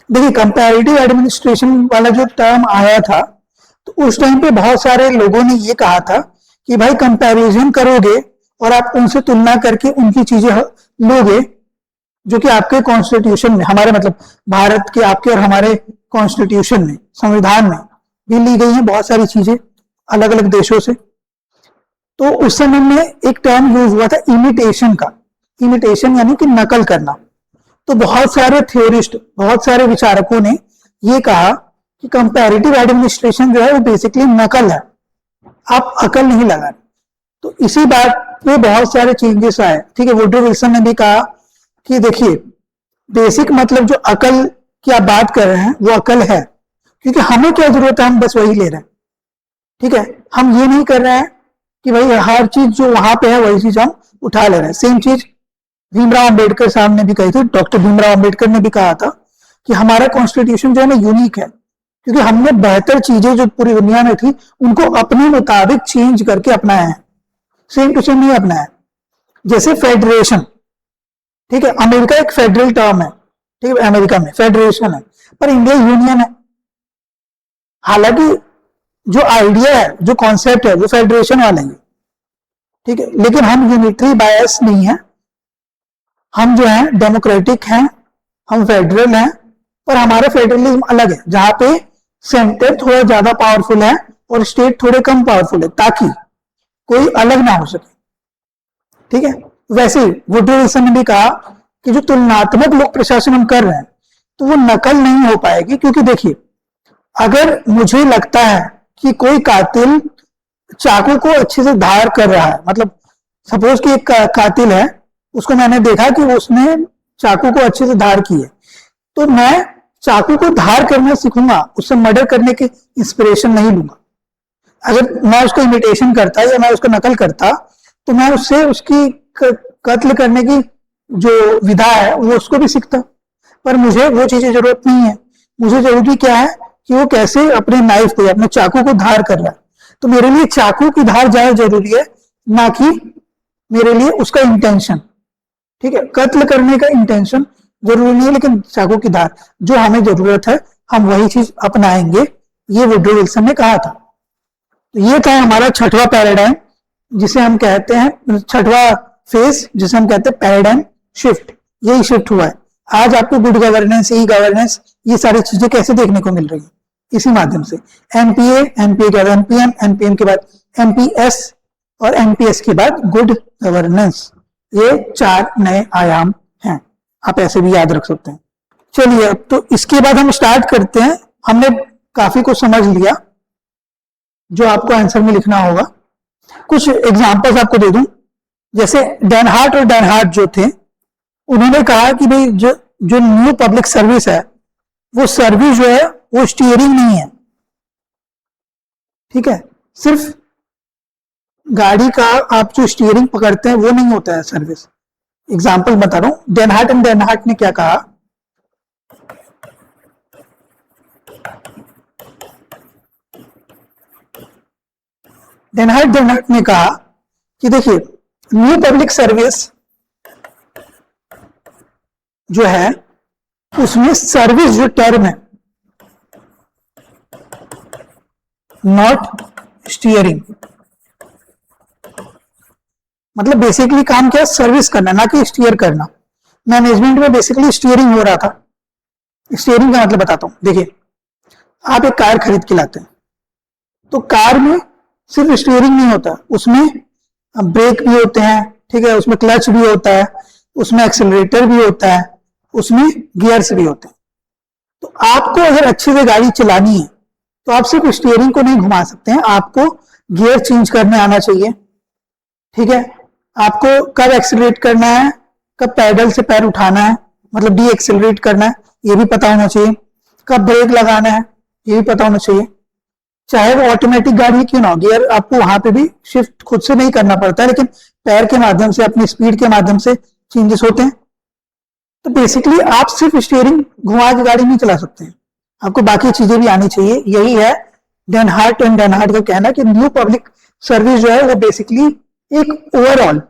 देखिए कंपैरेटिव एडमिनिस्ट्रेशन वाला जो टर्म आया था, तो उस टाइम पे बहुत सारे लोगों ने ये कहा था कि भाई कंपैरिजन करोगे और आप उनसे तुलना करके उनकी चीजें लोगे, जो कि आपके कॉन्स्टिट्यूशन में, हमारे मतलब भारत के आपके और हमारे कॉन्स्टिट्यूशन में, संविधान में भी ली गई हैं बहुत सारी चीजें अलग अलग देशों से। तो उस समय में एक टर्म यूज हुआ था इमिटेशन का, इमिटेशन यानी कि नकल करना। तो बहुत सारे थ्योरिस्ट, बहुत सारे विचारकों ने ये कहा कि कंपैरेटिव एडमिनिस्ट्रेशन जो है वो बेसिकली नकल है, आप अकल नहीं लगा। तो इसी बात पे बहुत सारे चेंजेस आए, ठीक है। वुड्रो विल्सन ने भी कहा कि देखिए बेसिक मतलब जो अकल की आप बात कर रहे हैं वो अकल है, क्योंकि हमें क्या जरूरत है, हम बस वही ले रहे हैं, ठीक है। हम ये नहीं कर रहे हैं कि भाई हर चीज जो वहां पे है वही चीज हम उठा ले रहे हैं। सेम चीज भीमराव अंबेडकर साहब ने भी कही थी, डॉक्टर भीमराव अंबेडकर ने भी कहा था कि हमारा कॉन्स्टिट्यूशन जो है ना यूनिक है, क्योंकि हमने बेहतर चीजें जो पूरी दुनिया में थी उनको अपने मुताबिक चेंज करके अपनाया है, सेम टू सेम नहीं अपनाया। जैसे फेडरेशन, ठीक है, अमेरिका एक फेडरल टर्म है, ठीक है, अमेरिका में फेडरेशन है, पर इंडिया यूनियन है। हालांकि जो आइडिया है, जो कॉन्सेप्ट है वो फेडरेशन वाला ही है, ठीक है, लेकिन हम यूनिटरी बायस नहीं है, हम जो है डेमोक्रेटिक हैं, हम फेडरल हैं, पर हमारा फेडरलिज्म अलग है, जहां पे सेंटर थोड़ा ज्यादा पावरफुल है और स्टेट थोड़े कम पावरफुल है, ताकि कोई अलग ना हो सके, ठीक है। वैसे ही वुड्रो विल्सन ने भी कहा कि जो तुलनात्मक लोक प्रशासन हम कर रहे हैं तो वो नकल नहीं हो पाएगी, क्योंकि देखिए अगर मुझे लगता है कि कोई कातिल चाकू को अच्छे से धार कर रहा है, मतलब सपोज कि एक कातिल है, उसको मैंने देखा कि उसने चाकू को अच्छे से धार की है, तो मैं चाकू को धार करना सीखूंगा, उससे मर्डर करने की इंस्पिरेशन नहीं लूंगा। अगर मैं उसको इमिटेशन करता या मैं उसको नकल करता तो मैं उससे उसकी कत्ल करने की जो विधा है वो उसको भी सीखता, पर मुझे वो चीजें जरूरत नहीं है। मुझे जरूरी क्या है कि वो कैसे अपने नाइफ को, अपने चाकू को धार कर रहा है। तो मेरे लिए चाकू की धार ज्यादा जरूरी है, ना कि मेरे लिए उसका इंटेंशन। ठीक है, कत्ल करने का इंटेंशन जरूरी नहीं है, लेकिन चाकू की धार जो हमें जरूरत है हम वही चीज अपनाएंगे, ये वुड्रो विल्सन ने कहा था। तो ये था हमारा छठवां पैराडाइम, जिसे हम कहते हैं छठवां फेज, जिसे हम कहते हैं पैराडाइम शिफ्ट। यही शिफ्ट हुआ है। आज आपको गुड गवर्नेंस, ई गवर्नेंस, ये सारी चीजें कैसे देखने को मिल रही है, इसी माध्यम से। एनपीए, एनपीए के बाद एनपीएम, एनपीएम के बाद एमपीएस और एमपीएस के बाद गुड गवर्नेंस। ये 4 नए आयाम हैं, आप ऐसे भी याद रख सकते हैं। चलिए, अब तो इसके बाद हम स्टार्ट करते हैं। हमने काफी कुछ समझ लिया जो आपको आंसर में लिखना होगा। कुछ एग्जांपल्स आपको दे दूं, जैसे डेनहार्ट और डेनहार्ट जो थे, उन्होंने कहा कि भाई जो न्यू पब्लिक सर्विस है, वो सर्विस जो है वो स्टीयरिंग नहीं है। ठीक है, सिर्फ गाड़ी का आप जो स्टीयरिंग पकड़ते हैं वो नहीं होता है सर्विस। एग्जाम्पल बता रहा हूं, डेनहार्ट एंड डेनहार्ट ने क्या कहा, डेनहार्ट ने कहा कि देखिए, न्यू पब्लिक सर्विस जो है उसमें सर्विस जो टर्म है, नॉट स्टीयरिंग। मतलब बेसिकली काम क्या है, सर्विस करना, ना कि स्टीयर करना। मैनेजमेंट में बेसिकली स्टीयरिंग हो रहा था। स्टीयरिंग का मतलब बताता हूं। देखिए, आप एक कार खरीद के लाते हैं, तो कार में सिर्फ स्टीयरिंग नहीं होता, उसमें ब्रेक भी होते हैं, ठीक है, उसमें क्लच भी होता है, उसमें एक्सेलरेटर भी होता है, उसमें गियर्स भी होते हैं। तो आपको अगर अच्छे से गाड़ी चलानी है तो आप सिर्फ स्टीयरिंग को नहीं घुमा सकते हैं, आपको गियर चेंज करने आना चाहिए। ठीक है, आपको कब एक्सेलरेट करना है, कब पैडल से पैर उठाना है, मतलब डी एक्सेलरेट करना है, ये भी पता होना चाहिए। कब ब्रेक लगाना है, ये भी पता होना चाहिए। चाहे वो ऑटोमेटिक गाड़ी क्यों ना हो, गियर आपको वहां पे भी शिफ्ट खुद से नहीं करना पड़ता है, लेकिन पैर के माध्यम से, अपनी स्पीड के माध्यम से चेंजेस होते हैं। तो बेसिकली आप सिर्फ स्टीयरिंग घुमा के गाड़ी नहीं चला सकते हैं, आपको बाकी चीजें भी आनी चाहिए। यही है डेनहार्ट एंड डेनहार्ट का कहना कि न्यू पब्लिक सर्विस जो है वो बेसिकली एक ओवरऑल,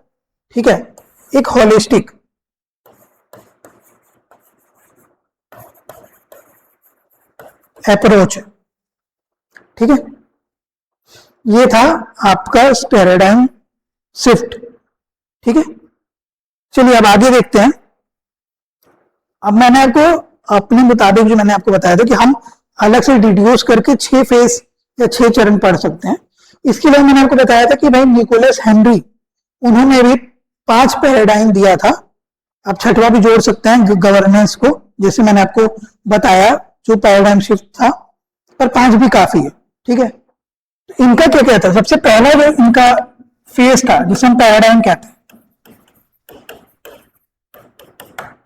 ठीक है, एक होलिस्टिक अप्रोच है। ठीक है, ये था आपका पैराडाइम शिफ्ट। ठीक है, चलिए अब आगे देखते हैं। अब मैंने आपको अपने मुताबिक जो मैंने आपको बताया था कि हम अलग से डिड्यूस करके 6 फेज या 6 चरण पढ़ सकते हैं। इसके लिए मैंने आपको बताया था कि भाई निकोलस हेनरी, उन्होंने भी 5 पैराडाइम दिया था। आप छठवा भी जोड़ सकते हैं गवर्नेंस को, जैसे मैंने आपको बताया जो पैराडाइम शिफ्ट था, पर 5 भी काफी है। ठीक है, तो इनका क्या क्या था, सबसे पहला जो इनका फेज था जिसे हम पैराडाइम कहते हैं,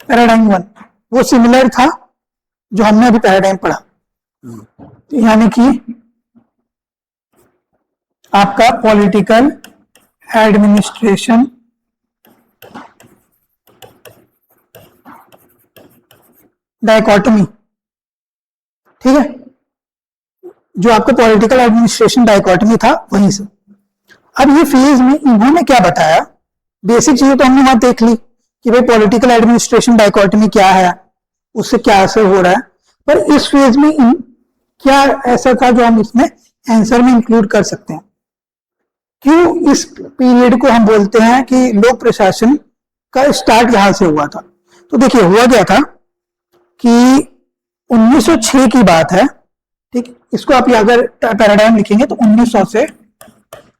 पैराडाइम 1, वो सिमिलर था जो हमने अभी पैराडाइम पढ़ा, यानी कि आपका पॉलिटिकल एडमिनिस्ट्रेशन डायकोटमी। ठीक है, जो आपका पॉलिटिकल एडमिनिस्ट्रेशन डायकोटमी था वहीं से। अब ये फेज में इन्होंने क्या बताया, बेसिक चीजें तो हमने वहां देख ली कि भाई पॉलिटिकल एडमिनिस्ट्रेशन डायकोटमी क्या है, उससे क्या असर हो रहा है, पर इस फेज में क्या ऐसा था जो हम इसमें आंसर में इंक्लूड कर सकते हैं। क्यों इस पीरियड को हम बोलते हैं कि लोक प्रशासन का स्टार्ट यहां से हुआ था। तो देखिए, हुआ क्या था कि 1906 की बात है। ठीक, इसको आप अगर पैराडाइम लिखेंगे तो 1900 से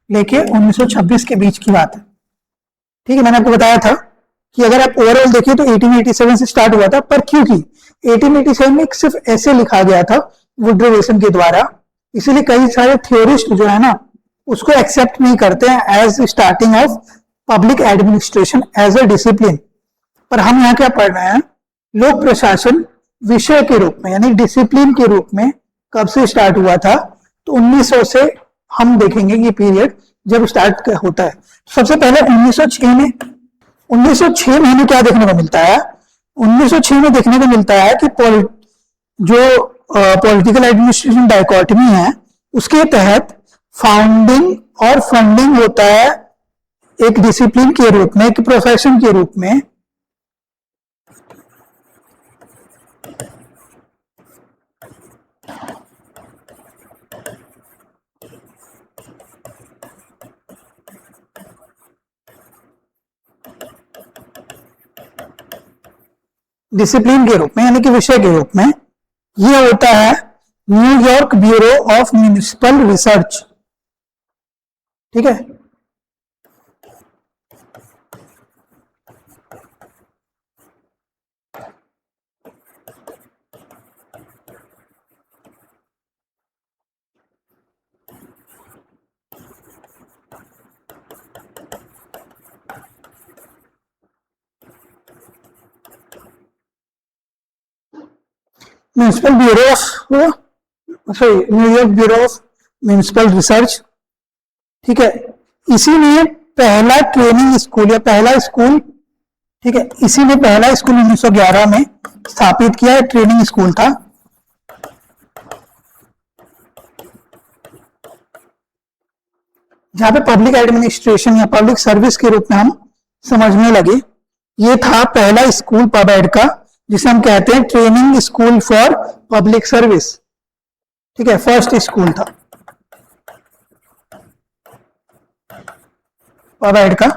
लेके 1926 के बीच की बात है। ठीक है, मैंने आपको बताया था कि अगर आप ओवरऑल देखिए तो 1887 से स्टार्ट हुआ था, पर क्योंकि 1887 में सिर्फ ऐसे लिखा गया था वुड्रो विल्सन के द्वारा, इसीलिए कई सारे थ्योरिस्ट जो है ना उसको एक्सेप्ट नहीं करते हैं as starting of public administration as a discipline. पर हम यहाँ क्या पढ़ रहे हैं, लोक प्रशासन विषय के रूप में, यानी डिसिप्लिन के रूप में कब से स्टार्ट हुआ था, तो 1900 से हम देखेंगे ये पीरियड जब स्टार्ट होता है। सबसे पहले 1906 में, 1906 में हमें क्या देखने को मिलता है, 1906 में देखने को मिलता है कि जो पॉलिटिकल एडमिनिस्ट्रेशन डायकोटमी है, उसके तहत फाउंडिंग और फंडिंग होता है एक डिसिप्लिन के रूप में, एक प्रोफेशन के रूप में। डिसिप्लिन के रूप में यानी कि विषय के रूप में यह होता है New York bureau of municipal research. ठीक है, municipal bureau of New York bureau of municipal research. ठीक है, इसी ने पहला ट्रेनिंग स्कूल या पहला स्कूल, ठीक है, इसी ने पहला स्कूल 1911 में स्थापित किया, ट्रेनिंग स्कूल था। जहां पे पब्लिक एडमिनिस्ट्रेशन या पब्लिक सर्विस के रूप में हम समझने लगे। ये था पहला स्कूल पब एड का, जिसे हम कहते हैं training school for public service. ठीक है, फर्स्ट स्कूल था पब एड का।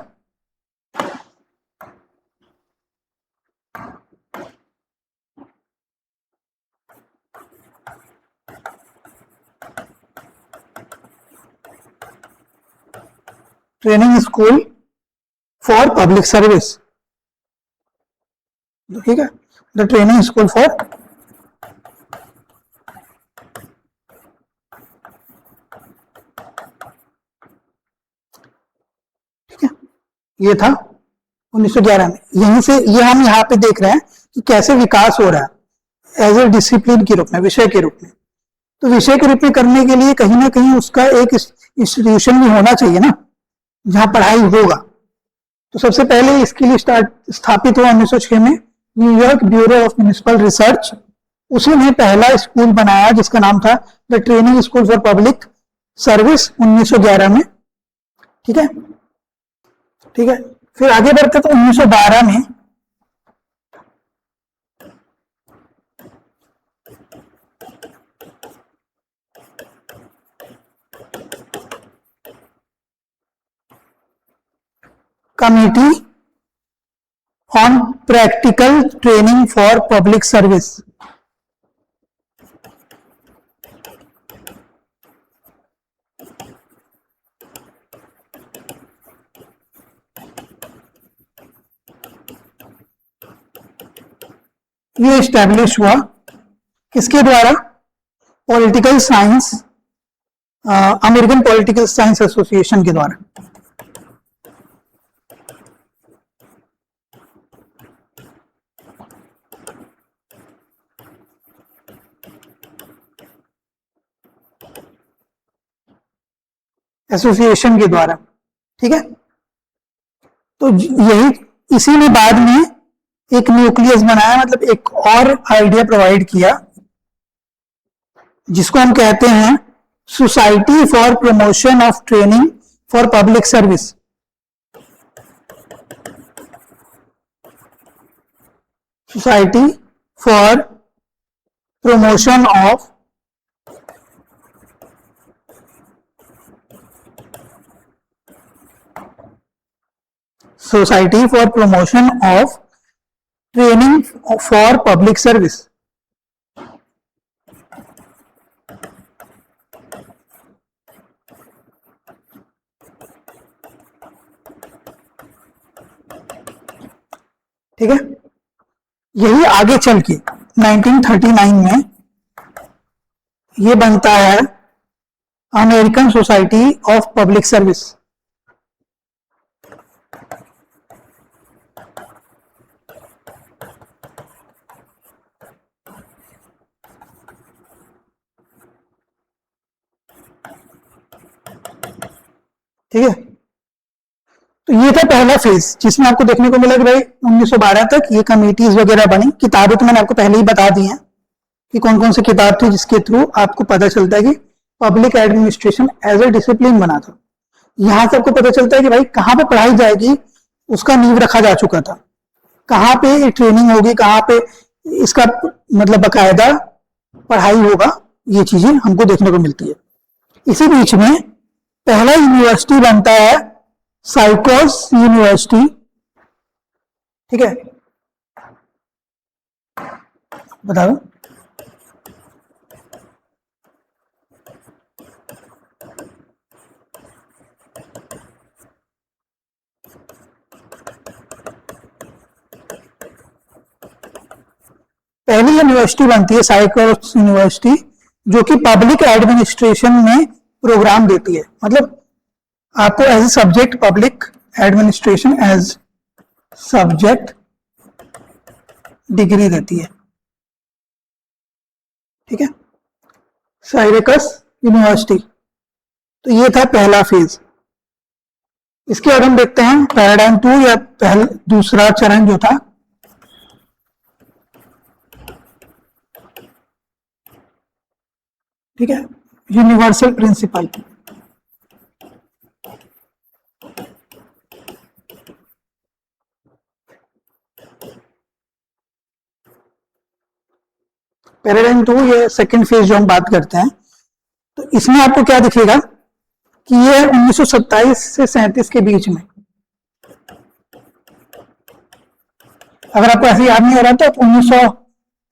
Training school for public service. ठीक है, द ट्रेनिंग स्कूल फॉर ये था 1911 में। यहीं से ये हम यहाँ पे देख रहे हैं कि कैसे विकास हो रहा है एज ए डिसिप्लिन के रूप में, विषय के रूप में। तो विषय के रूप में करने के लिए कहीं ना कहीं उसका एक इंस्टीट्यूशन भी होना चाहिए ना, जहां पढ़ाई होगा। तो सबसे पहले इसके लिए स्थापित हुआ 1906 में New York bureau of municipal research. उसी ने पहला स्कूल बनाया जिसका नाम था the training school for public service 1911 में। ठीक है, ठीक है, फिर आगे बढ़ते तो 1912 में committee on practical training for public service. ये इस्टेब्लिश हुआ किसके द्वारा? Political science, American political science association के द्वारा। एसोसिएशन के द्वारा। ठीक है, तो यही इसी ने बाद में एक न्यूक्लियस बनाया, मतलब एक और आइडिया प्रोवाइड किया जिसको हम कहते हैं society for promotion of training for public service. Society for promotion of society for promotion of training for public service. ठीक है, यही आगे चल के 1939 में ये बनता है American society of public service. ठीक है, तो ये था पहला फेज जिसमें आपको देखने को मिला कि भाई 1912 तक ये कमेटीज वगैरह बनी। किताबें तो मैंने आपको पहले ही बता दी हैं कि कौन कौन सी किताब थी जिसके थ्रू आपको पता चलता है कि public administration as a discipline बना था। यहां से आपको पता चलता है कि भाई कहाँ पे पढ़ाई जाएगी, उसका नींव रखा जा चुका था, कहाँ पे ट्रेनिंग होगी, कहाँ पे इसका मतलब बाकायदा पढ़ाई होगा, ये चीजें हमको देखने को मिलती है। इसी बीच में पहला यूनिवर्सिटी बनता है साइकोस यूनिवर्सिटी, ठीक है, बताओ। पहली यूनिवर्सिटी बनती है साइकोस यूनिवर्सिटी, जो कि पब्लिक एडमिनिस्ट्रेशन में प्रोग्राम देती है, मतलब आपको as a subject public administration as subject degree देती है, ठीक है, साइकोस यूनिवर्सिटी। तो ये था पहला फेज। इसके बाद हम देखते हैं पैराडाइम 2 या दूसरा चरण जो था, ठीक है, यूनिवर्सल प्रिंसिपल। पैराडाइम 2 ये सेकंड फेज जो हम बात करते हैं, तो इसमें आपको क्या दिखेगा कि ये 1927 से 37 के बीच में, अगर आपको ऐसे याद नहीं आ रहा तो आप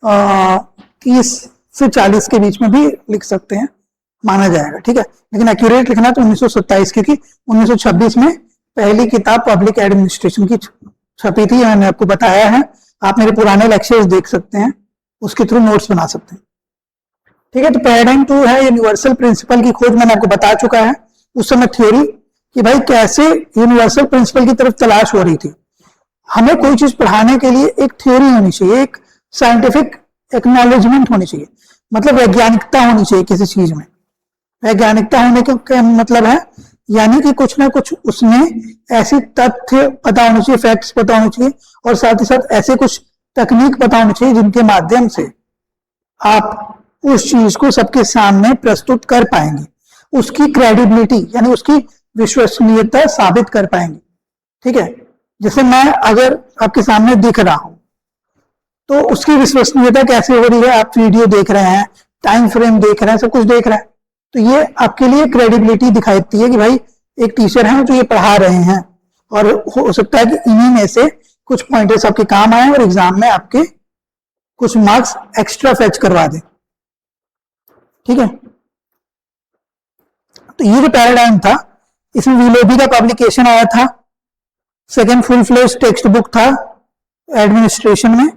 1930 से 40 के बीच में भी लिख सकते हैं, माना जाएगा, ठीक है, लेकिन एक्यूरेट लिखना तो 1927, क्योंकि 1926 में पहली किताब पब्लिक एडमिनिस्ट्रेशन की छपी थी, मैंने आपको बताया है, आप मेरे पुराने लेक्चर्स देख सकते हैं, उसके थ्रू नोट्स बना सकते हैं, ठीक है। तो पैराडाइम 2 है यूनिवर्सल प्रिंसिपल की खोज, मैंने आपको बता चुका है उस समय थ्योरी कि भाई कैसे यूनिवर्सल प्रिंसिपल की तरफ तलाश हो रही थी। हमें कोई चीज पढ़ाने के लिए एक थ्योरी होनी चाहिए, एक साइंटिफिक एक्नॉलेजमेंट होनी चाहिए, मतलब वैज्ञानिकता होनी चाहिए किसी चीज में। वैज्ञानिकता होने का मतलब है यानी कि कुछ ना कुछ उसमें ऐसे तथ्य पता होने चाहिए, फैक्ट्स पता होने चाहिए, और साथ ही साथ ऐसे कुछ तकनीक पता होनी चाहिए जिनके माध्यम से आप उस चीज को सबके सामने प्रस्तुत कर पाएंगे, उसकी क्रेडिबिलिटी यानी उसकी विश्वसनीयता साबित कर पाएंगे, ठीक है। जैसे मैं अगर आपके सामने दिख रहा हूं तो उसकी विश्वसनीयता कैसे हो रही है, आप वीडियो देख रहे हैं, टाइम फ्रेम देख रहे हैं, सब कुछ देख रहे हैं, तो ये आपके लिए क्रेडिबिलिटी दिखाती है कि भाई एक टीचर है जो ये पढ़ा रहे हैं, और हो सकता है कि इन्हीं में से कुछ पॉइंटर्स आपके काम आए और एग्जाम में आपके कुछ मार्क्स एक्स्ट्रा फेच करवा दें, ठीक है। तो ये जो पैराडाइम था, इसमें विलोबी का पब्लिकेशन आया था, second full fledge text book था एडमिनिस्ट्रेशन में।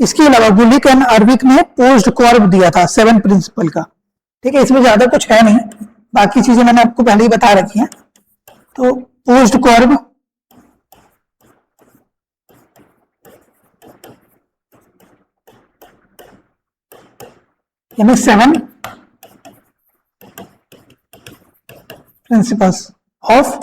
इसके अलावा गुलिक एंड अर्विक ने पोस्ट कॉर्ब दिया था 7 प्रिंसिपल का, ठीक है। इसमें ज्यादा कुछ है नहीं, बाकी चीजें मैंने आपको पहले ही बता रखी हैं। तो पोस्ट कॉर्ब यानी 7 प्रिंसिपल्स ऑफ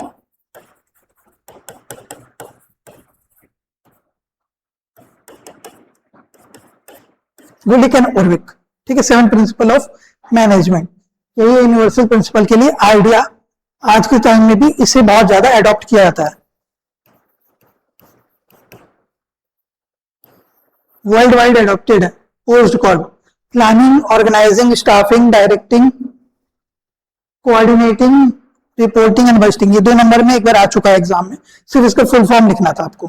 गुलिक एंड अर्विक, ठीक है, 7 प्रिंसिपल ऑफ मैनेजमेंट। यही यूनिवर्सल प्रिंसिपल के लिए आइडिया आज के टाइम में भी इसे बहुत ज्यादा अडॉप्ट किया जाता है। वर्ल्ड वाइड अडॉप्टेड है POSDCORB, planning, organising, staffing, directing, coordinating, reporting and budgeting. ये 2 नंबर में एक बार आ चुका है एग्जाम में, सिर्फ इसका फुल फॉर्म लिखना था आपको,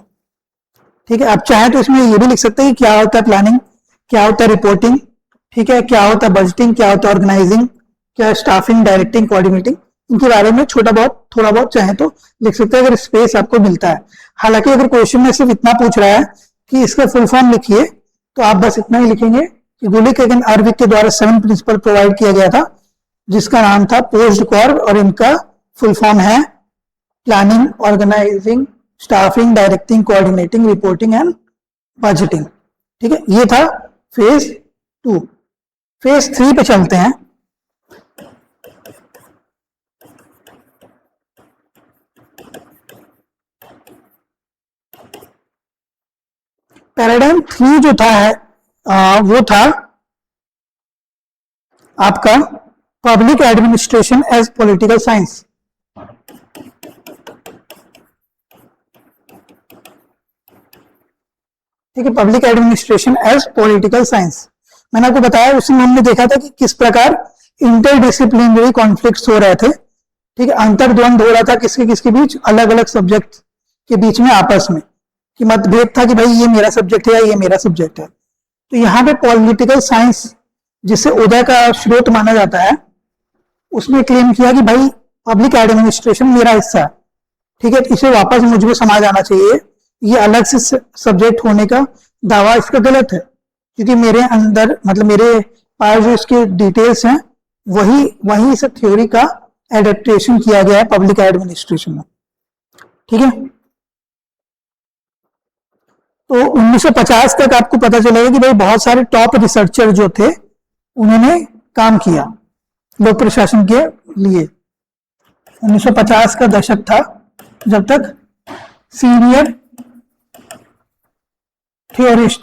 ठीक है। आप चाहें तो इसमें ये भी लिख सकते हैं कि क्या होता है प्लानिंग, क्या होता है रिपोर्टिंग, ठीक है, क्या होता है बजटिंग, क्या होता है ऑर्गेनाइजिंग, क्या स्टाफिंग, डायरेक्टिंग, कोऑर्डिनेटिंग, इनके बारे में छोटा बहुत थोड़ा बहुत चाहे तो लिख सकते हैं अगर स्पेस आपको मिलता है। हालांकि अगर क्वेश्चन में सिर्फ इतना पूछ रहा है कि इसका फुल फॉर्म लिखिए, तो आप बस इतना ही लिखेंगे कि गुलिक एंड अर्विक के द्वारा 7 प्रिंसिपल प्रोवाइड किया गया था, जिसका नाम था पोस्ट कॉर्ब, और इनका फुल फॉर्म है planning, organising, staffing, directing, coordinating, reporting and budgeting, ठीक है। ये था फेज 2। फेज 3 पे चलते हैं। पैराडाइम 3 जो था है वो था आपका public administration as political science. ठीक है, public administration as political science. मैंने आपको बताया, उसमें हमने देखा था कि किस प्रकार इंटरडिसिप्लिनरी कॉन्फ्लिक्ट्स हो रहे थे। ठीक है, अंतर्द्वंद हो रहा था किसके किसके बीच, अलग अलग सब्जेक्ट के बीच में आपस में, कि मतभेद था कि भाई ये मेरा सब्जेक्ट है या ये मेरा सब्जेक्ट है। तो यहाँ पे पॉलिटिकल साइंस, जिसे उदय का स्रोत माना जाता है, उसने क्लेम किया कि भाई पब्लिक एडमिनिस्ट्रेशन मेरा हिस्सा है। ठीक है, तो इसे वापस मुझ में समा जाना चाहिए। ये अलग से सब्जेक्ट होने का दावा इसका गलत है, क्योंकि मेरे अंदर मतलब मेरे पास जो इसके डिटेल्स हैं वही इस थ्योरी का एडेप्टेशन किया गया है पब्लिक एडमिनिस्ट्रेशन में। ठीक है, तो 1950 तक आपको पता चलेगा कि भाई बहुत सारे टॉप रिसर्चर जो थे उन्होंने काम किया लोक प्रशासन के लिए। 1950 का दशक था जब तक सीनियर थियोरिस्ट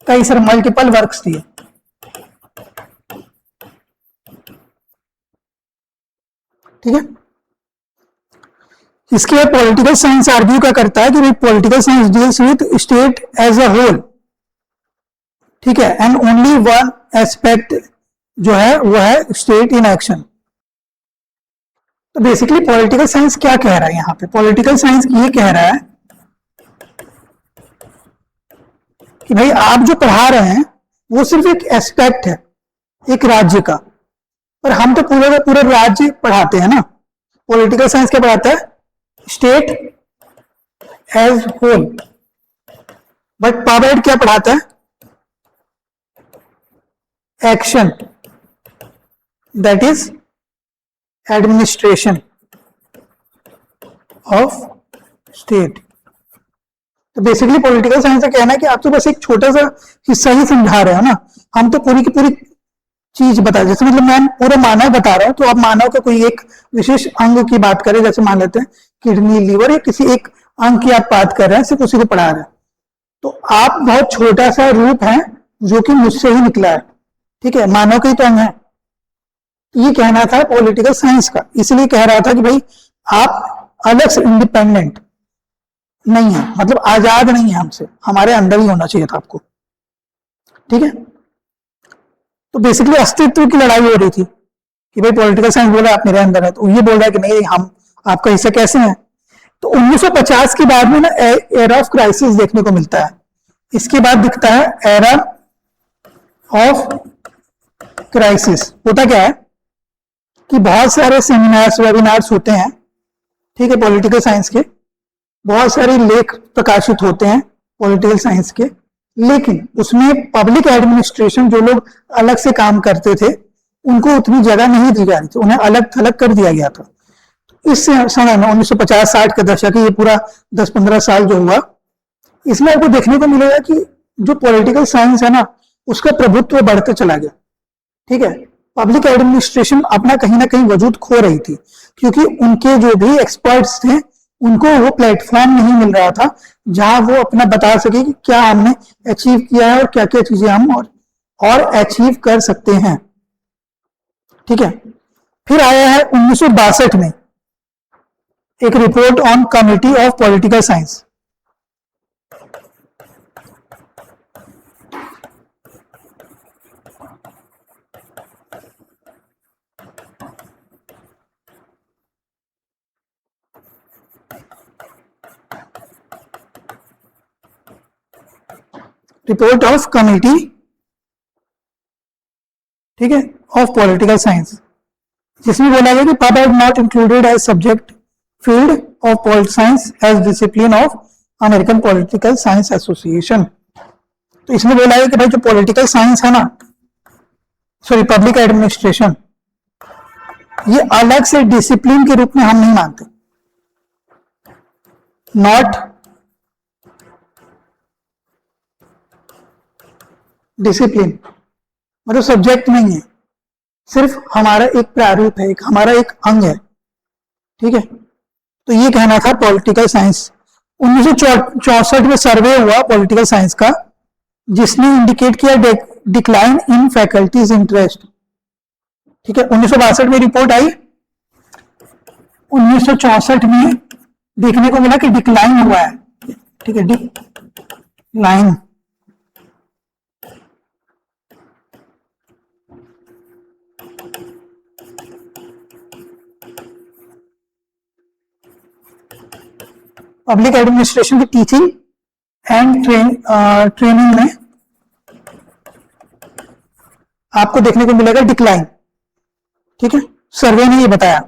कई सारे मल्टीपल वर्क्स दिए। ठीक है, इसके बाद पॉलिटिकल साइंस आर्ग्यू क्या करता है कि भाई political science deals with state as a whole. ठीक है, एंड ओनली वन एस्पेक्ट जो है वो है स्टेट इन एक्शन। तो बेसिकली पॉलिटिकल साइंस क्या कह रहा है यहाँ पे, पॉलिटिकल साइंस ये कह रहा है कि भाई आप जो पढ़ा रहे हैं वो सिर्फ एक एस्पेक्ट है एक राज्य का, पर हम तो पूरे का पूरा राज्य पढ़ाते हैं ना। पॉलिटिकल साइंस क्या पढ़ाता है, state as whole. But pub क्या पढ़ाता है, action, that is administration of state. तो बेसिकली पॉलिटिकल साइंस का कहना है कि आप तो बस एक छोटा सा हिस्सा ही समझा रहे हो ना, हम तो पूरी की पूरी चीज बता, जैसे मतलब मैं पूरा मानव बता रहा हूं तो आप मानव का कोई एक विशेष अंग की बात करें, जैसे मान लेते हैं किडनी लीवर, या किसी एक अंग की आप बात कर रहे हैं, सिर्फ उसी को पढ़ा रहे हैं, तो आप बहुत छोटा सा रूप है जो कि मुझसे ही निकला है। ठीक है, मानव का ही तो अंग है। ये कहना था पॉलिटिकल साइंस का, इसलिए कह रहा था कि भाई आप अलग से इंडिपेंडेंट नहीं है, मतलब आजाद नहीं है हमसे, हमारे अंदर ही होना चाहिए था आपको। ठीक है, तो बेसिकली अस्तित्व की लड़ाई हो रही थी कि भाई पॉलिटिकल साइंस बोला आप मेरे अंदर है, तो ये बोल रहा है कि नहीं हम आपका हिस्सा कैसे हैं। तो 1950 के बाद में ना एरा ऑफ क्राइसिस देखने को मिलता है। इसके बाद दिखता है एरा ऑफ क्राइसिस। होता क्या है कि बहुत सारे सेमिनार्स वेबिनार्स होते हैं, ठीक है, पॉलिटिकल साइंस के, बहुत सारे लेख प्रकाशित होते हैं पॉलिटिकल साइंस के, लेकिन उसमें पब्लिक एडमिनिस्ट्रेशन जो लोग अलग से काम करते थे उनको उतनी जगह नहीं दी जा रही थी, उन्हें अलग थलग कर दिया गया था। इस समय में 1950-60 का दशक, ये पूरा 10-15 साल जो हुआ, इसमें आपको देखने को मिलेगा कि जो पॉलिटिकल साइंस है ना उसका प्रभुत्व बढ़ते चला गया। ठीक है, पब्लिक एडमिनिस्ट्रेशन अपना कहीं ना कहीं वजूद खो रही थी, क्योंकि उनके जो भी एक्सपर्ट्स थे उनको वो प्लेटफॉर्म नहीं मिल रहा था जहां वो अपना बता सके कि क्या हमने अचीव किया है और क्या क्या चीजें हम और अचीव कर सकते हैं। ठीक है, फिर आया है 1962 में एक report on committee of political science. Report of committee, ठीक है, ऑफ पॉलिटिकल साइंस, जिसमें बोला गया कि pub had not included as subject field of political science as discipline of American political science association. तो इसमें बोला गया कि भाई जो पॉलिटिकल साइंस है ना, सॉरी पब्लिक एडमिनिस्ट्रेशन, ये अलग से डिसिप्लिन के रूप में हम नहीं मानते, नॉट डिसिप्लिन, मतलब सब्जेक्ट नहीं है, सिर्फ हमारा एक प्रारूप है, एक हमारा एक अंग है। ठीक है, तो ये कहना था पॉलिटिकल साइंस। 1964 में सर्वे हुआ पॉलिटिकल साइंस का, जिसने इंडिकेट किया डिक्लाइन इन फैकल्टीज इंटरेस्ट। ठीक है, 1962 में रिपोर्ट आई, 1964 में देखने को मिला कि डिक्लाइन हुआ है। ठीक है, डिक्लाइन। पब्लिक एडमिनिस्ट्रेशन की टीचिंग एंड ट्रेनिंग में आपको देखने को मिलेगा डिक्लाइन। ठीक है, सर्वे ने ये बताया।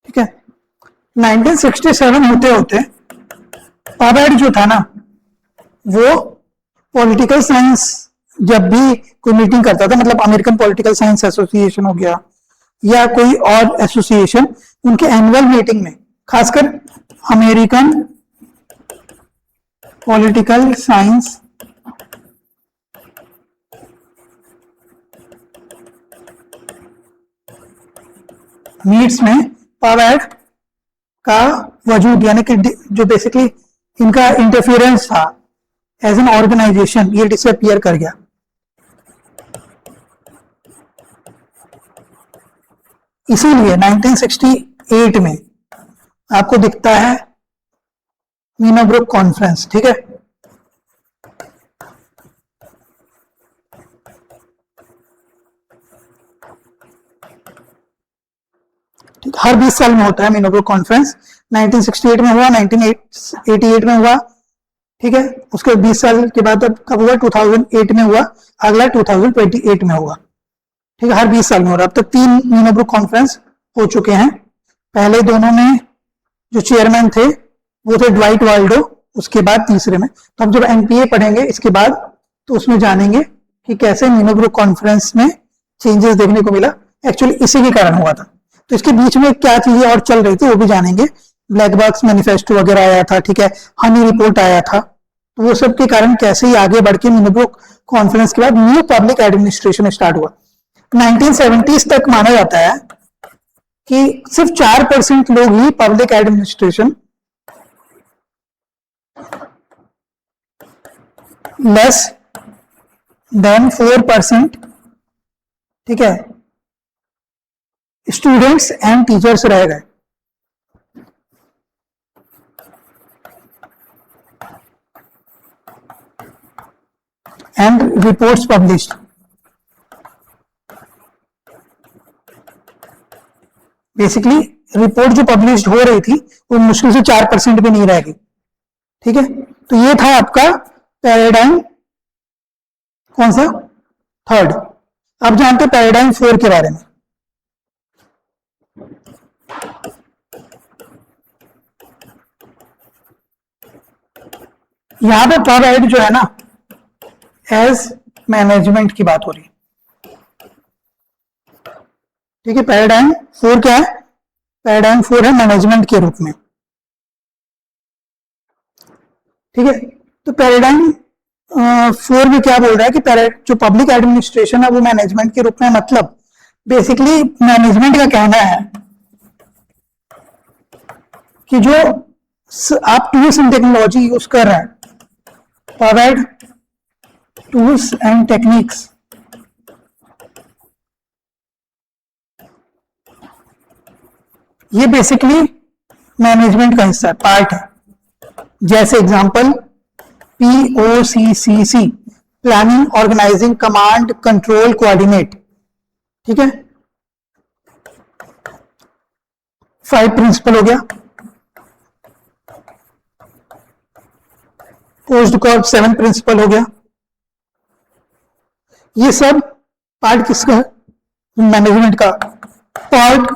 ठीक है, 1967 होते होते पाबैड जो था ना, वो पॉलिटिकल साइंस जब भी कोई मीटिंग करता था, मतलब अमेरिकन पॉलिटिकल साइंस एसोसिएशन हो गया या कोई और एसोसिएशन, उनके एनुअल मीटिंग में, खासकर अमेरिकन पॉलिटिकल साइंस मीट्स में पाबैड का वजूद, यानी कि जो बेसिकली इनका इंटरफेरेंस था एज एन ऑर्गेनाइजेशन, ये डिसअपियर कर गया। इसीलिए 1968 में आपको दिखता है मीनाब्रुक कॉन्फ्रेंस। ठीक है, हर 20 साल में होता है मीनाब्रुक कॉन्फ्रेंस। 1968 में हुआ, 1988 में हुआ। ठीक है, उसके 20 साल के बाद अब कब हुआ, 2008 में हुआ, अगला 2028 में हुआ। ठीक है, हर 20 साल में हो रहा। अब तक 3 मीनाब्रुक कॉन्फ्रेंस हो चुके हैं। पहले दोनों में जो चेयरमैन थे वो थे ड्वाइट वाल्डो, उसके बाद तीसरे में। तो हम जब एनपीए पढ़ेंगे इसके बाद तो उसमें जानेंगे कि कैसे मीनाब्रुक कॉन्फ्रेंस में चेंजेस देखने को मिला, एक्चुअली इसी के कारण हुआ था। तो इसके बीच में क्या चीजें और चल रही थी वो भी जानेंगे। ब्लैक बॉक्स मैनिफेस्टो वगैरह आया था, ठीक है, हनी रिपोर्ट आया था, तो वो सब के कारण कैसे ही आगे बढ़ के मीनाब्रुक कॉन्फ्रेंस के बाद न्यू पब्लिक एडमिनिस्ट्रेशन स्टार्ट हुआ। 1970s तक माना जाता है कि सिर्फ 4% लोग ही पब्लिक एडमिनिस्ट्रेशन, लेस देन 4%, ठीक है, स्टूडेंट्स एंड टीचर्स रह गए। And reports published, basically report जो पब्लिश हो रही थी वो मुश्किल से 4% भी नहीं रहेगी। ठीक है, तो ये था आपका पैराडाइम कौन सा, थर्ड। अब जानते हैं पैराडाइम 4 के बारे में। यहां पे पैराडाइम जो है ना, एज मैनेजमेंट की बात हो रही है। ठीक है, पैराडाइम 4 क्या है, पैराडाइम 4 है मैनेजमेंट के रूप में। ठीक है, तो पैराडाइम 4 में क्या बोल रहा है कि जो पब्लिक एडमिनिस्ट्रेशन है वो मैनेजमेंट के रूप में, मतलब बेसिकली मैनेजमेंट का कहना है कि जो आप टूल्स एंड टेक्नोलॉजी यूज कर रहे हैं, प्रोवाइड टूल्स एंड टेक्निक्स, ये बेसिकली मैनेजमेंट का हिस्सा, पार्ट है। जैसे example POCCC, planning, organising, command, control, coordinate. ठीक है, 5 प्रिंसिपल हो गया। पोस्ट कॉर्प 7 प्रिंसिपल हो गया। ये सब पार्ट किसका है, मैनेजमेंट का। पार्ट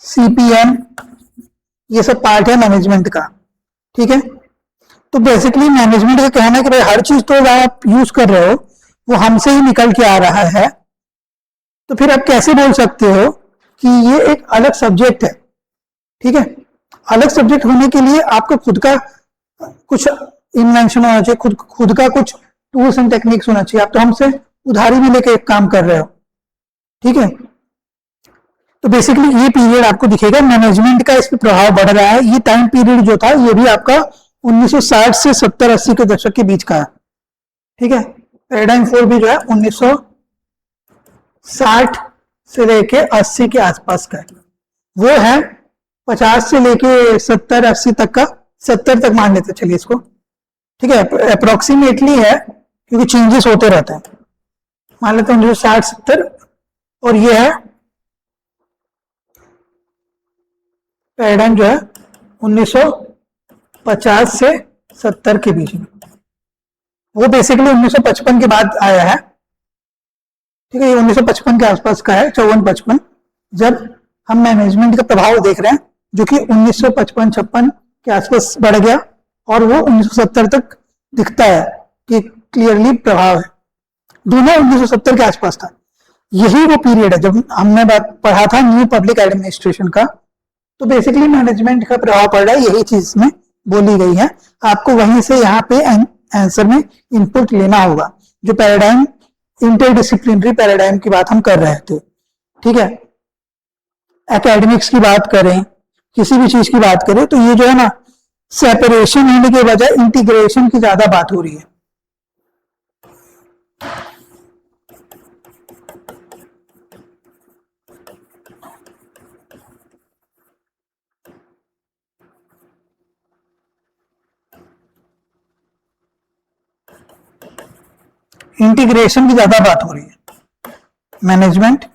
CPM, ये सब पार्ट है मैनेजमेंट का। ठीक है, तो बेसिकली मैनेजमेंट का कहना है कि भाई हर चीज तो आप यूज कर रहे हो वो हमसे ही निकल के आ रहा है, तो फिर आप कैसे बोल सकते हो कि ये एक अलग सब्जेक्ट है। ठीक है, अलग सब्जेक्ट होने के लिए आपको खुद का कुछ इन्वेंशन होना चाहिए, खुद का कुछ टूल्स एंड टेक्निक्स होना चाहिए। आप तो हमसे उधारी भी लेके काम कर रहे हो, ठीक है। तो बेसिकली ये पीरियड आपको दिखेगा, मैनेजमेंट का इस पर प्रभाव बढ़ रहा है। ये टाइम पीरियड जो था ये भी आपका 1960 से 70-80 के दशक के बीच का है, ठीक है। पैराडाइम 4 भी जो है 1960 से लेके 80 के आसपास का है। वो है 50 से लेके 70-80 तक का, 70 तक मान लेते चलिए इसको, ठीक है, अप्रोक्सीमेटली है क्योंकि चेंजेस होते रहते हैं। मान लेते हैं 1960-70, और ये है पैराडाइम जो है 1950 से 70 के बीच में। वो बेसिकली 1955 के बाद आया है, ठीक है। ये 1955 के आसपास का है, 54-55, जब हम मैनेजमेंट का प्रभाव देख रहे हैं, जो कि 1955-56 के आसपास बढ़ गया और वो 1970 तक दिखता है कि क्लियरली प्रभाव है। दोनों 1970 के आसपास था। यही वो पीरियड है जब हमने बात पढ़ा था न्यू पब्लिक एडमिनिस्ट्रेशन का। तो बेसिकली मैनेजमेंट का प्रभाव पड़ रहा है, यही चीज में बोली गई है। आपको वहीं से यहाँ पे आंसर में इनपुट लेना होगा। जो पैराडाइम, इंटरडिसिप्लिनरी पैराडाइम की बात हम कर रहे थे, ठीक है। एकेडमिक्स की बात करें, किसी भी चीज की बात करें, तो ये जो है ना, सेपरेशन होने के बजाय इंटीग्रेशन की ज्यादा बात हो रही है। इंटीग्रेशन की ज्यादा बात हो रही है मैनेजमेंट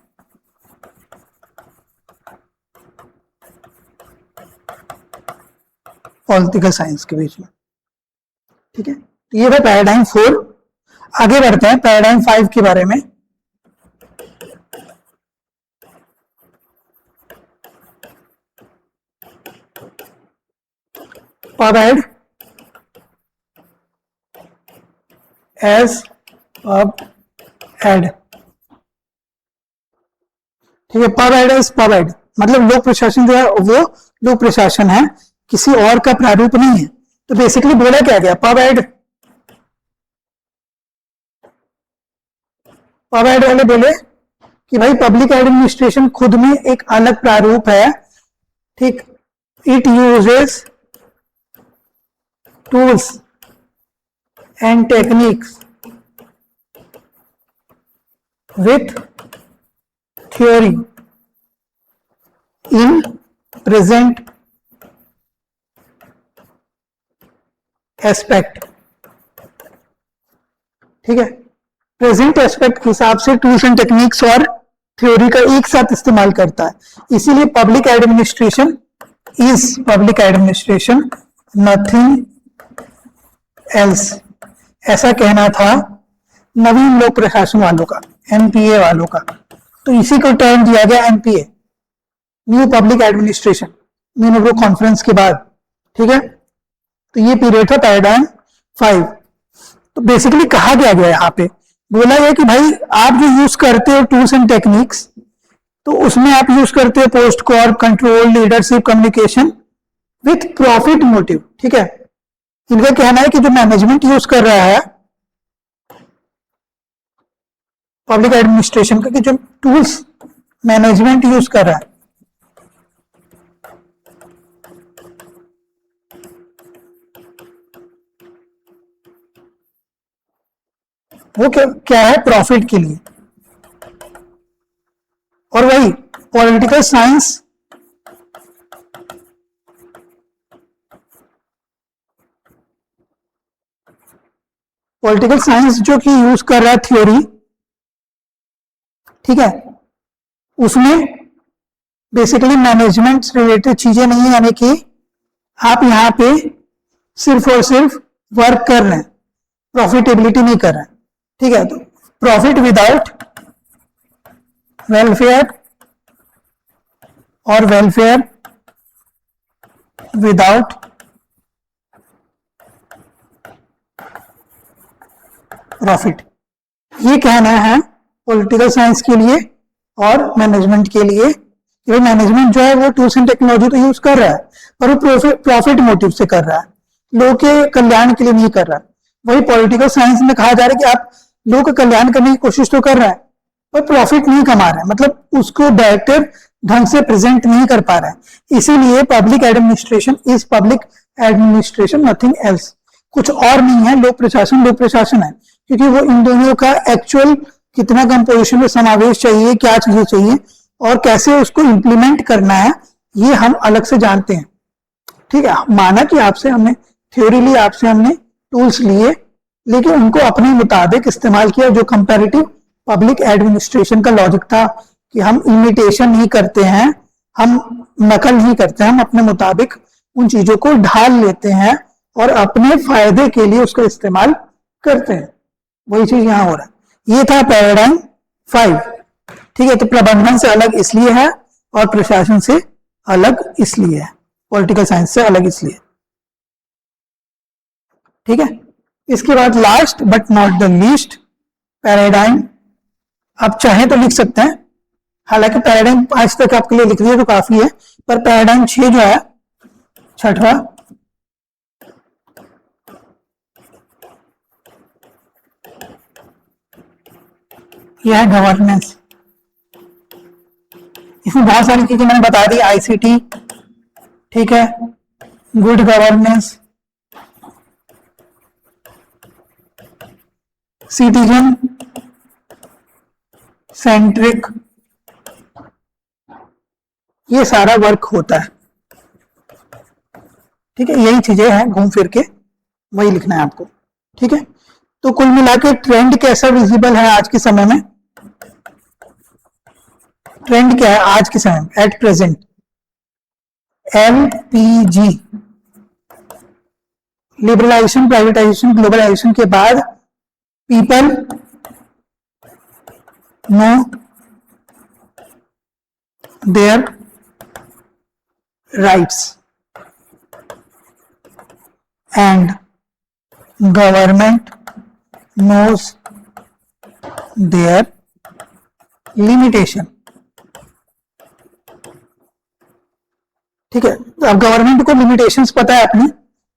पॉलिटिकल साइंस के बीच में, ठीक है। तो ये था पैराडाइम 4। आगे बढ़ते हैं पैराडाइम 5 के बारे में। पब एज पब एड, ठीक है। पब एड मतलब लोक प्रशासन जो है वो लोक प्रशासन है, किसी और का प्रारूप नहीं है। तो बेसिकली बोला क्या गया, पब एड वाले बोले कि भाई पब्लिक एडमिनिस्ट्रेशन खुद में एक अलग प्रारूप है, ठीक। It uses tools and techniques with theory in present aspect, ठीक है। प्रेजेंट एस्पेक्ट के हिसाब से टूल्स एंड टेक्निक्स और थ्योरी का एक साथ इस्तेमाल करता है। इसीलिए पब्लिक एडमिनिस्ट्रेशन नथिंग एल्स, ऐसा कहना था नवीन लोक प्रशासन वालों का, एनपीए वालों का। तो इसी को टर्म दिया गया NPA, new public administration, new conference के बाद, ठीक है। तो ये पीरियड था पैराडाइम 5। तो बेसिकली कहा गया यहाँ पे, बोला गया कि भाई आप जो यूज करते हो टूल्स एंड टेक्निक्स, तो उसमें आप यूज करते हो post Corp, control, leadership, communication with profit motive, ठीक है। इनका कहना है कि जो मैनेजमेंट यूज कर रहा है पब्लिक एडमिनिस्ट्रेशन का, कि जो टूल्स मैनेजमेंट यूज कर रहा है वो क्या है, प्रॉफिट के लिए। और वही पॉलिटिकल साइंस जो कि यूज कर रहा है थ्योरी, ठीक है, उसमें बेसिकली मैनेजमेंट से रिलेटेड चीजें नहीं है, यानी कि आप यहां पे सिर्फ और सिर्फ वर्क कर रहे हैं, प्रॉफिटेबिलिटी नहीं कर रहे हैं, ठीक है। तो प्रॉफिट विदाउट वेलफेयर और वेलफेयर विदाउट प्रॉफिट, ये कहना है पॉलिटिकल साइंस के लिए और मैनेजमेंट के लिए कि भाई मैनेजमेंट जो है वो टूल्स एंड टेक्नोलॉजी तो यूज कर रहा है, पर वो प्रॉफिट मोटिव से कर रहा है, लोगों के कल्याण के लिए नहीं कर रहा। वही पॉलिटिकल साइंस में कहा जा रहा है कि आप लोगों का कल्याण करने की कोशिश तो कर रहा है पर प्रॉफिट नहीं कमा रहा है, मतलब उसको डायरेक्टिव ढंग से प्रेजेंट नहीं कर पा रहा है। इसीलिए public administration is public administration, nothing else. कुछ और नहीं है, लोक प्रशासन है, क्योंकि वो इन दोनों का एक्चुअल कितना कंपोजिशन में समावेश चाहिए, क्या चीजें चाहिए और कैसे उसको इंप्लीमेंट करना है, ये हम अलग से जानते हैं। ठीक है, माना कि आपसे हमने थ्योरी ली, आपसे हमने टूल्स लिए, लेकिन उनको अपने मुताबिक इस्तेमाल किया। जो कंपैरेटिव पब्लिक एडमिनिस्ट्रेशन का लॉजिक था कि हम इमिटेशन नहीं करते हैं, हम नकल नहीं करते हैं, हम अपने मुताबिक उन चीजों को ढाल लेते हैं और अपने फायदे के लिए उसका इस्तेमाल करते हैं। वही चीज यहां हो रहा है। ये था पैराडाइम 5। ठीक है, तो प्रबंधन से अलग इसलिए है और प्रशासन से अलग इसलिए है, पॉलिटिकल साइंस से अलग इसलिए। ठीक है, इसके बाद last but not the least paradigm. आप चाहे तो लिख सकते हैं, हालांकि पैराडाइम आज तक आपके लिए लिख दिया तो काफी है, पर पैराडाइम 6 जो है, छठवा, यह है गवर्नेंस। इसमें बहुत सारी चीजें मैंने बता दी, आईसीटी, ठीक है, गुड गवर्नेंस, सिटीजन सेंट्रिक, ये सारा वर्क होता है। ठीक है, यही चीजें हैं, घूम फिर के वही लिखना है आपको। ठीक है, तो कुल मिला के ट्रेंड कैसा विजिबल है आज के समय में? ट्रेंड क्या है आज के समय में at present? LPG, liberalisation, privatisation, globalisation के बाद people know their rights and government knows their limitation. ठीक है, तो अब गवर्नमेंट को लिमिटेशंस पता है अपनी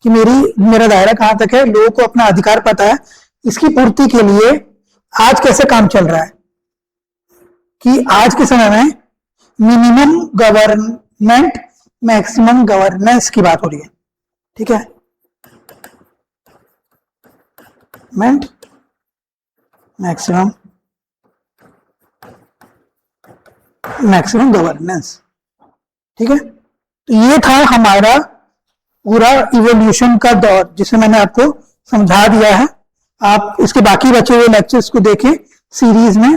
कि मेरा दायरा कहां तक है, लोगों को अपना अधिकार पता है, इसकी पूर्ति के लिए आज कैसे काम चल रहा है कि आज के समय में मिनिमम गवर्नमेंट मैक्सिमम गवर्नेंस की बात हो रही है। ठीक है, मैक्सिमम गवर्नेंस। ठीक है, तो ये था हमारा पूरा इवोल्यूशन का दौर जिसे मैंने आपको समझा दिया है। आप इसके बाकी बचे हुए लेक्चर्स को देखें सीरीज में,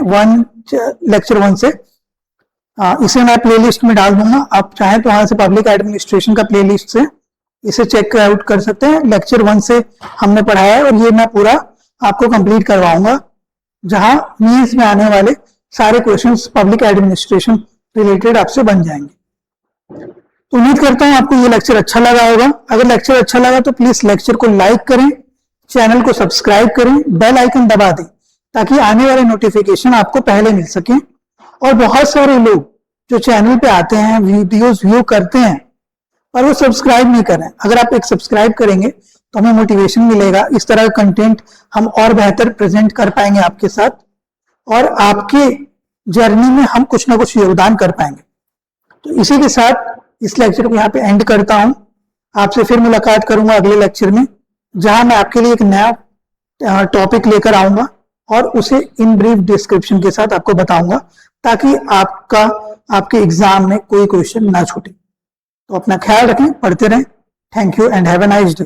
लेक्चर 1 से। इसे मैं प्लेलिस्ट में डाल दूंगा, आप चाहें तो वहां से पब्लिक एडमिनिस्ट्रेशन का प्लेलिस्ट से इसे चेक आउट कर सकते हैं। लेक्चर 1 से हमने पढ़ाया है और ये मैं पूरा आपको कंप्लीट करवाऊंगा, जहां मीन्स में आने वाले सारे क्वेश्चंस पब्लिक एडमिनिस्ट्रेशन रिलेटेड आपसे बन जाएंगे। तो उम्मीद करता हूं आपको ये लेक्चर अच्छा लगा होगा। अगर लेक्चर अच्छा लगा तो प्लीज लेक्चर को लाइक करें, चैनल को सब्सक्राइब करें, बेल आइकन दबा दें ताकि आने वाले नोटिफिकेशन आपको पहले मिल सके। और बहुत सारे लोग जो चैनल पे आते हैं, वीडियोस व्यू करते हैं, पर वो सब्सक्राइब नहीं करें। अगर आप एक सब्सक्राइब करेंगे तो हमें मोटिवेशन मिलेगा, इस तरह का कंटेंट हम और बेहतर प्रेजेंट कर पाएंगे आपके साथ, और आपके जर्नी में हम कुछ ना कुछ योगदान कर पाएंगे। तो इसी के साथ इस लेक्चर को यहाँ पे एंड करता हूं। आपसे फिर मुलाकात करूंगा अगले लेक्चर में, जहां मैं आपके लिए एक नया टॉपिक लेकर आऊंगा और उसे इन ब्रीफ डिस्क्रिप्शन के साथ आपको बताऊंगा, ताकि आपके एग्जाम में कोई क्वेश्चन ना छूटे। तो अपना ख्याल रखें, पढ़ते रहें। Thank you and have a nice day.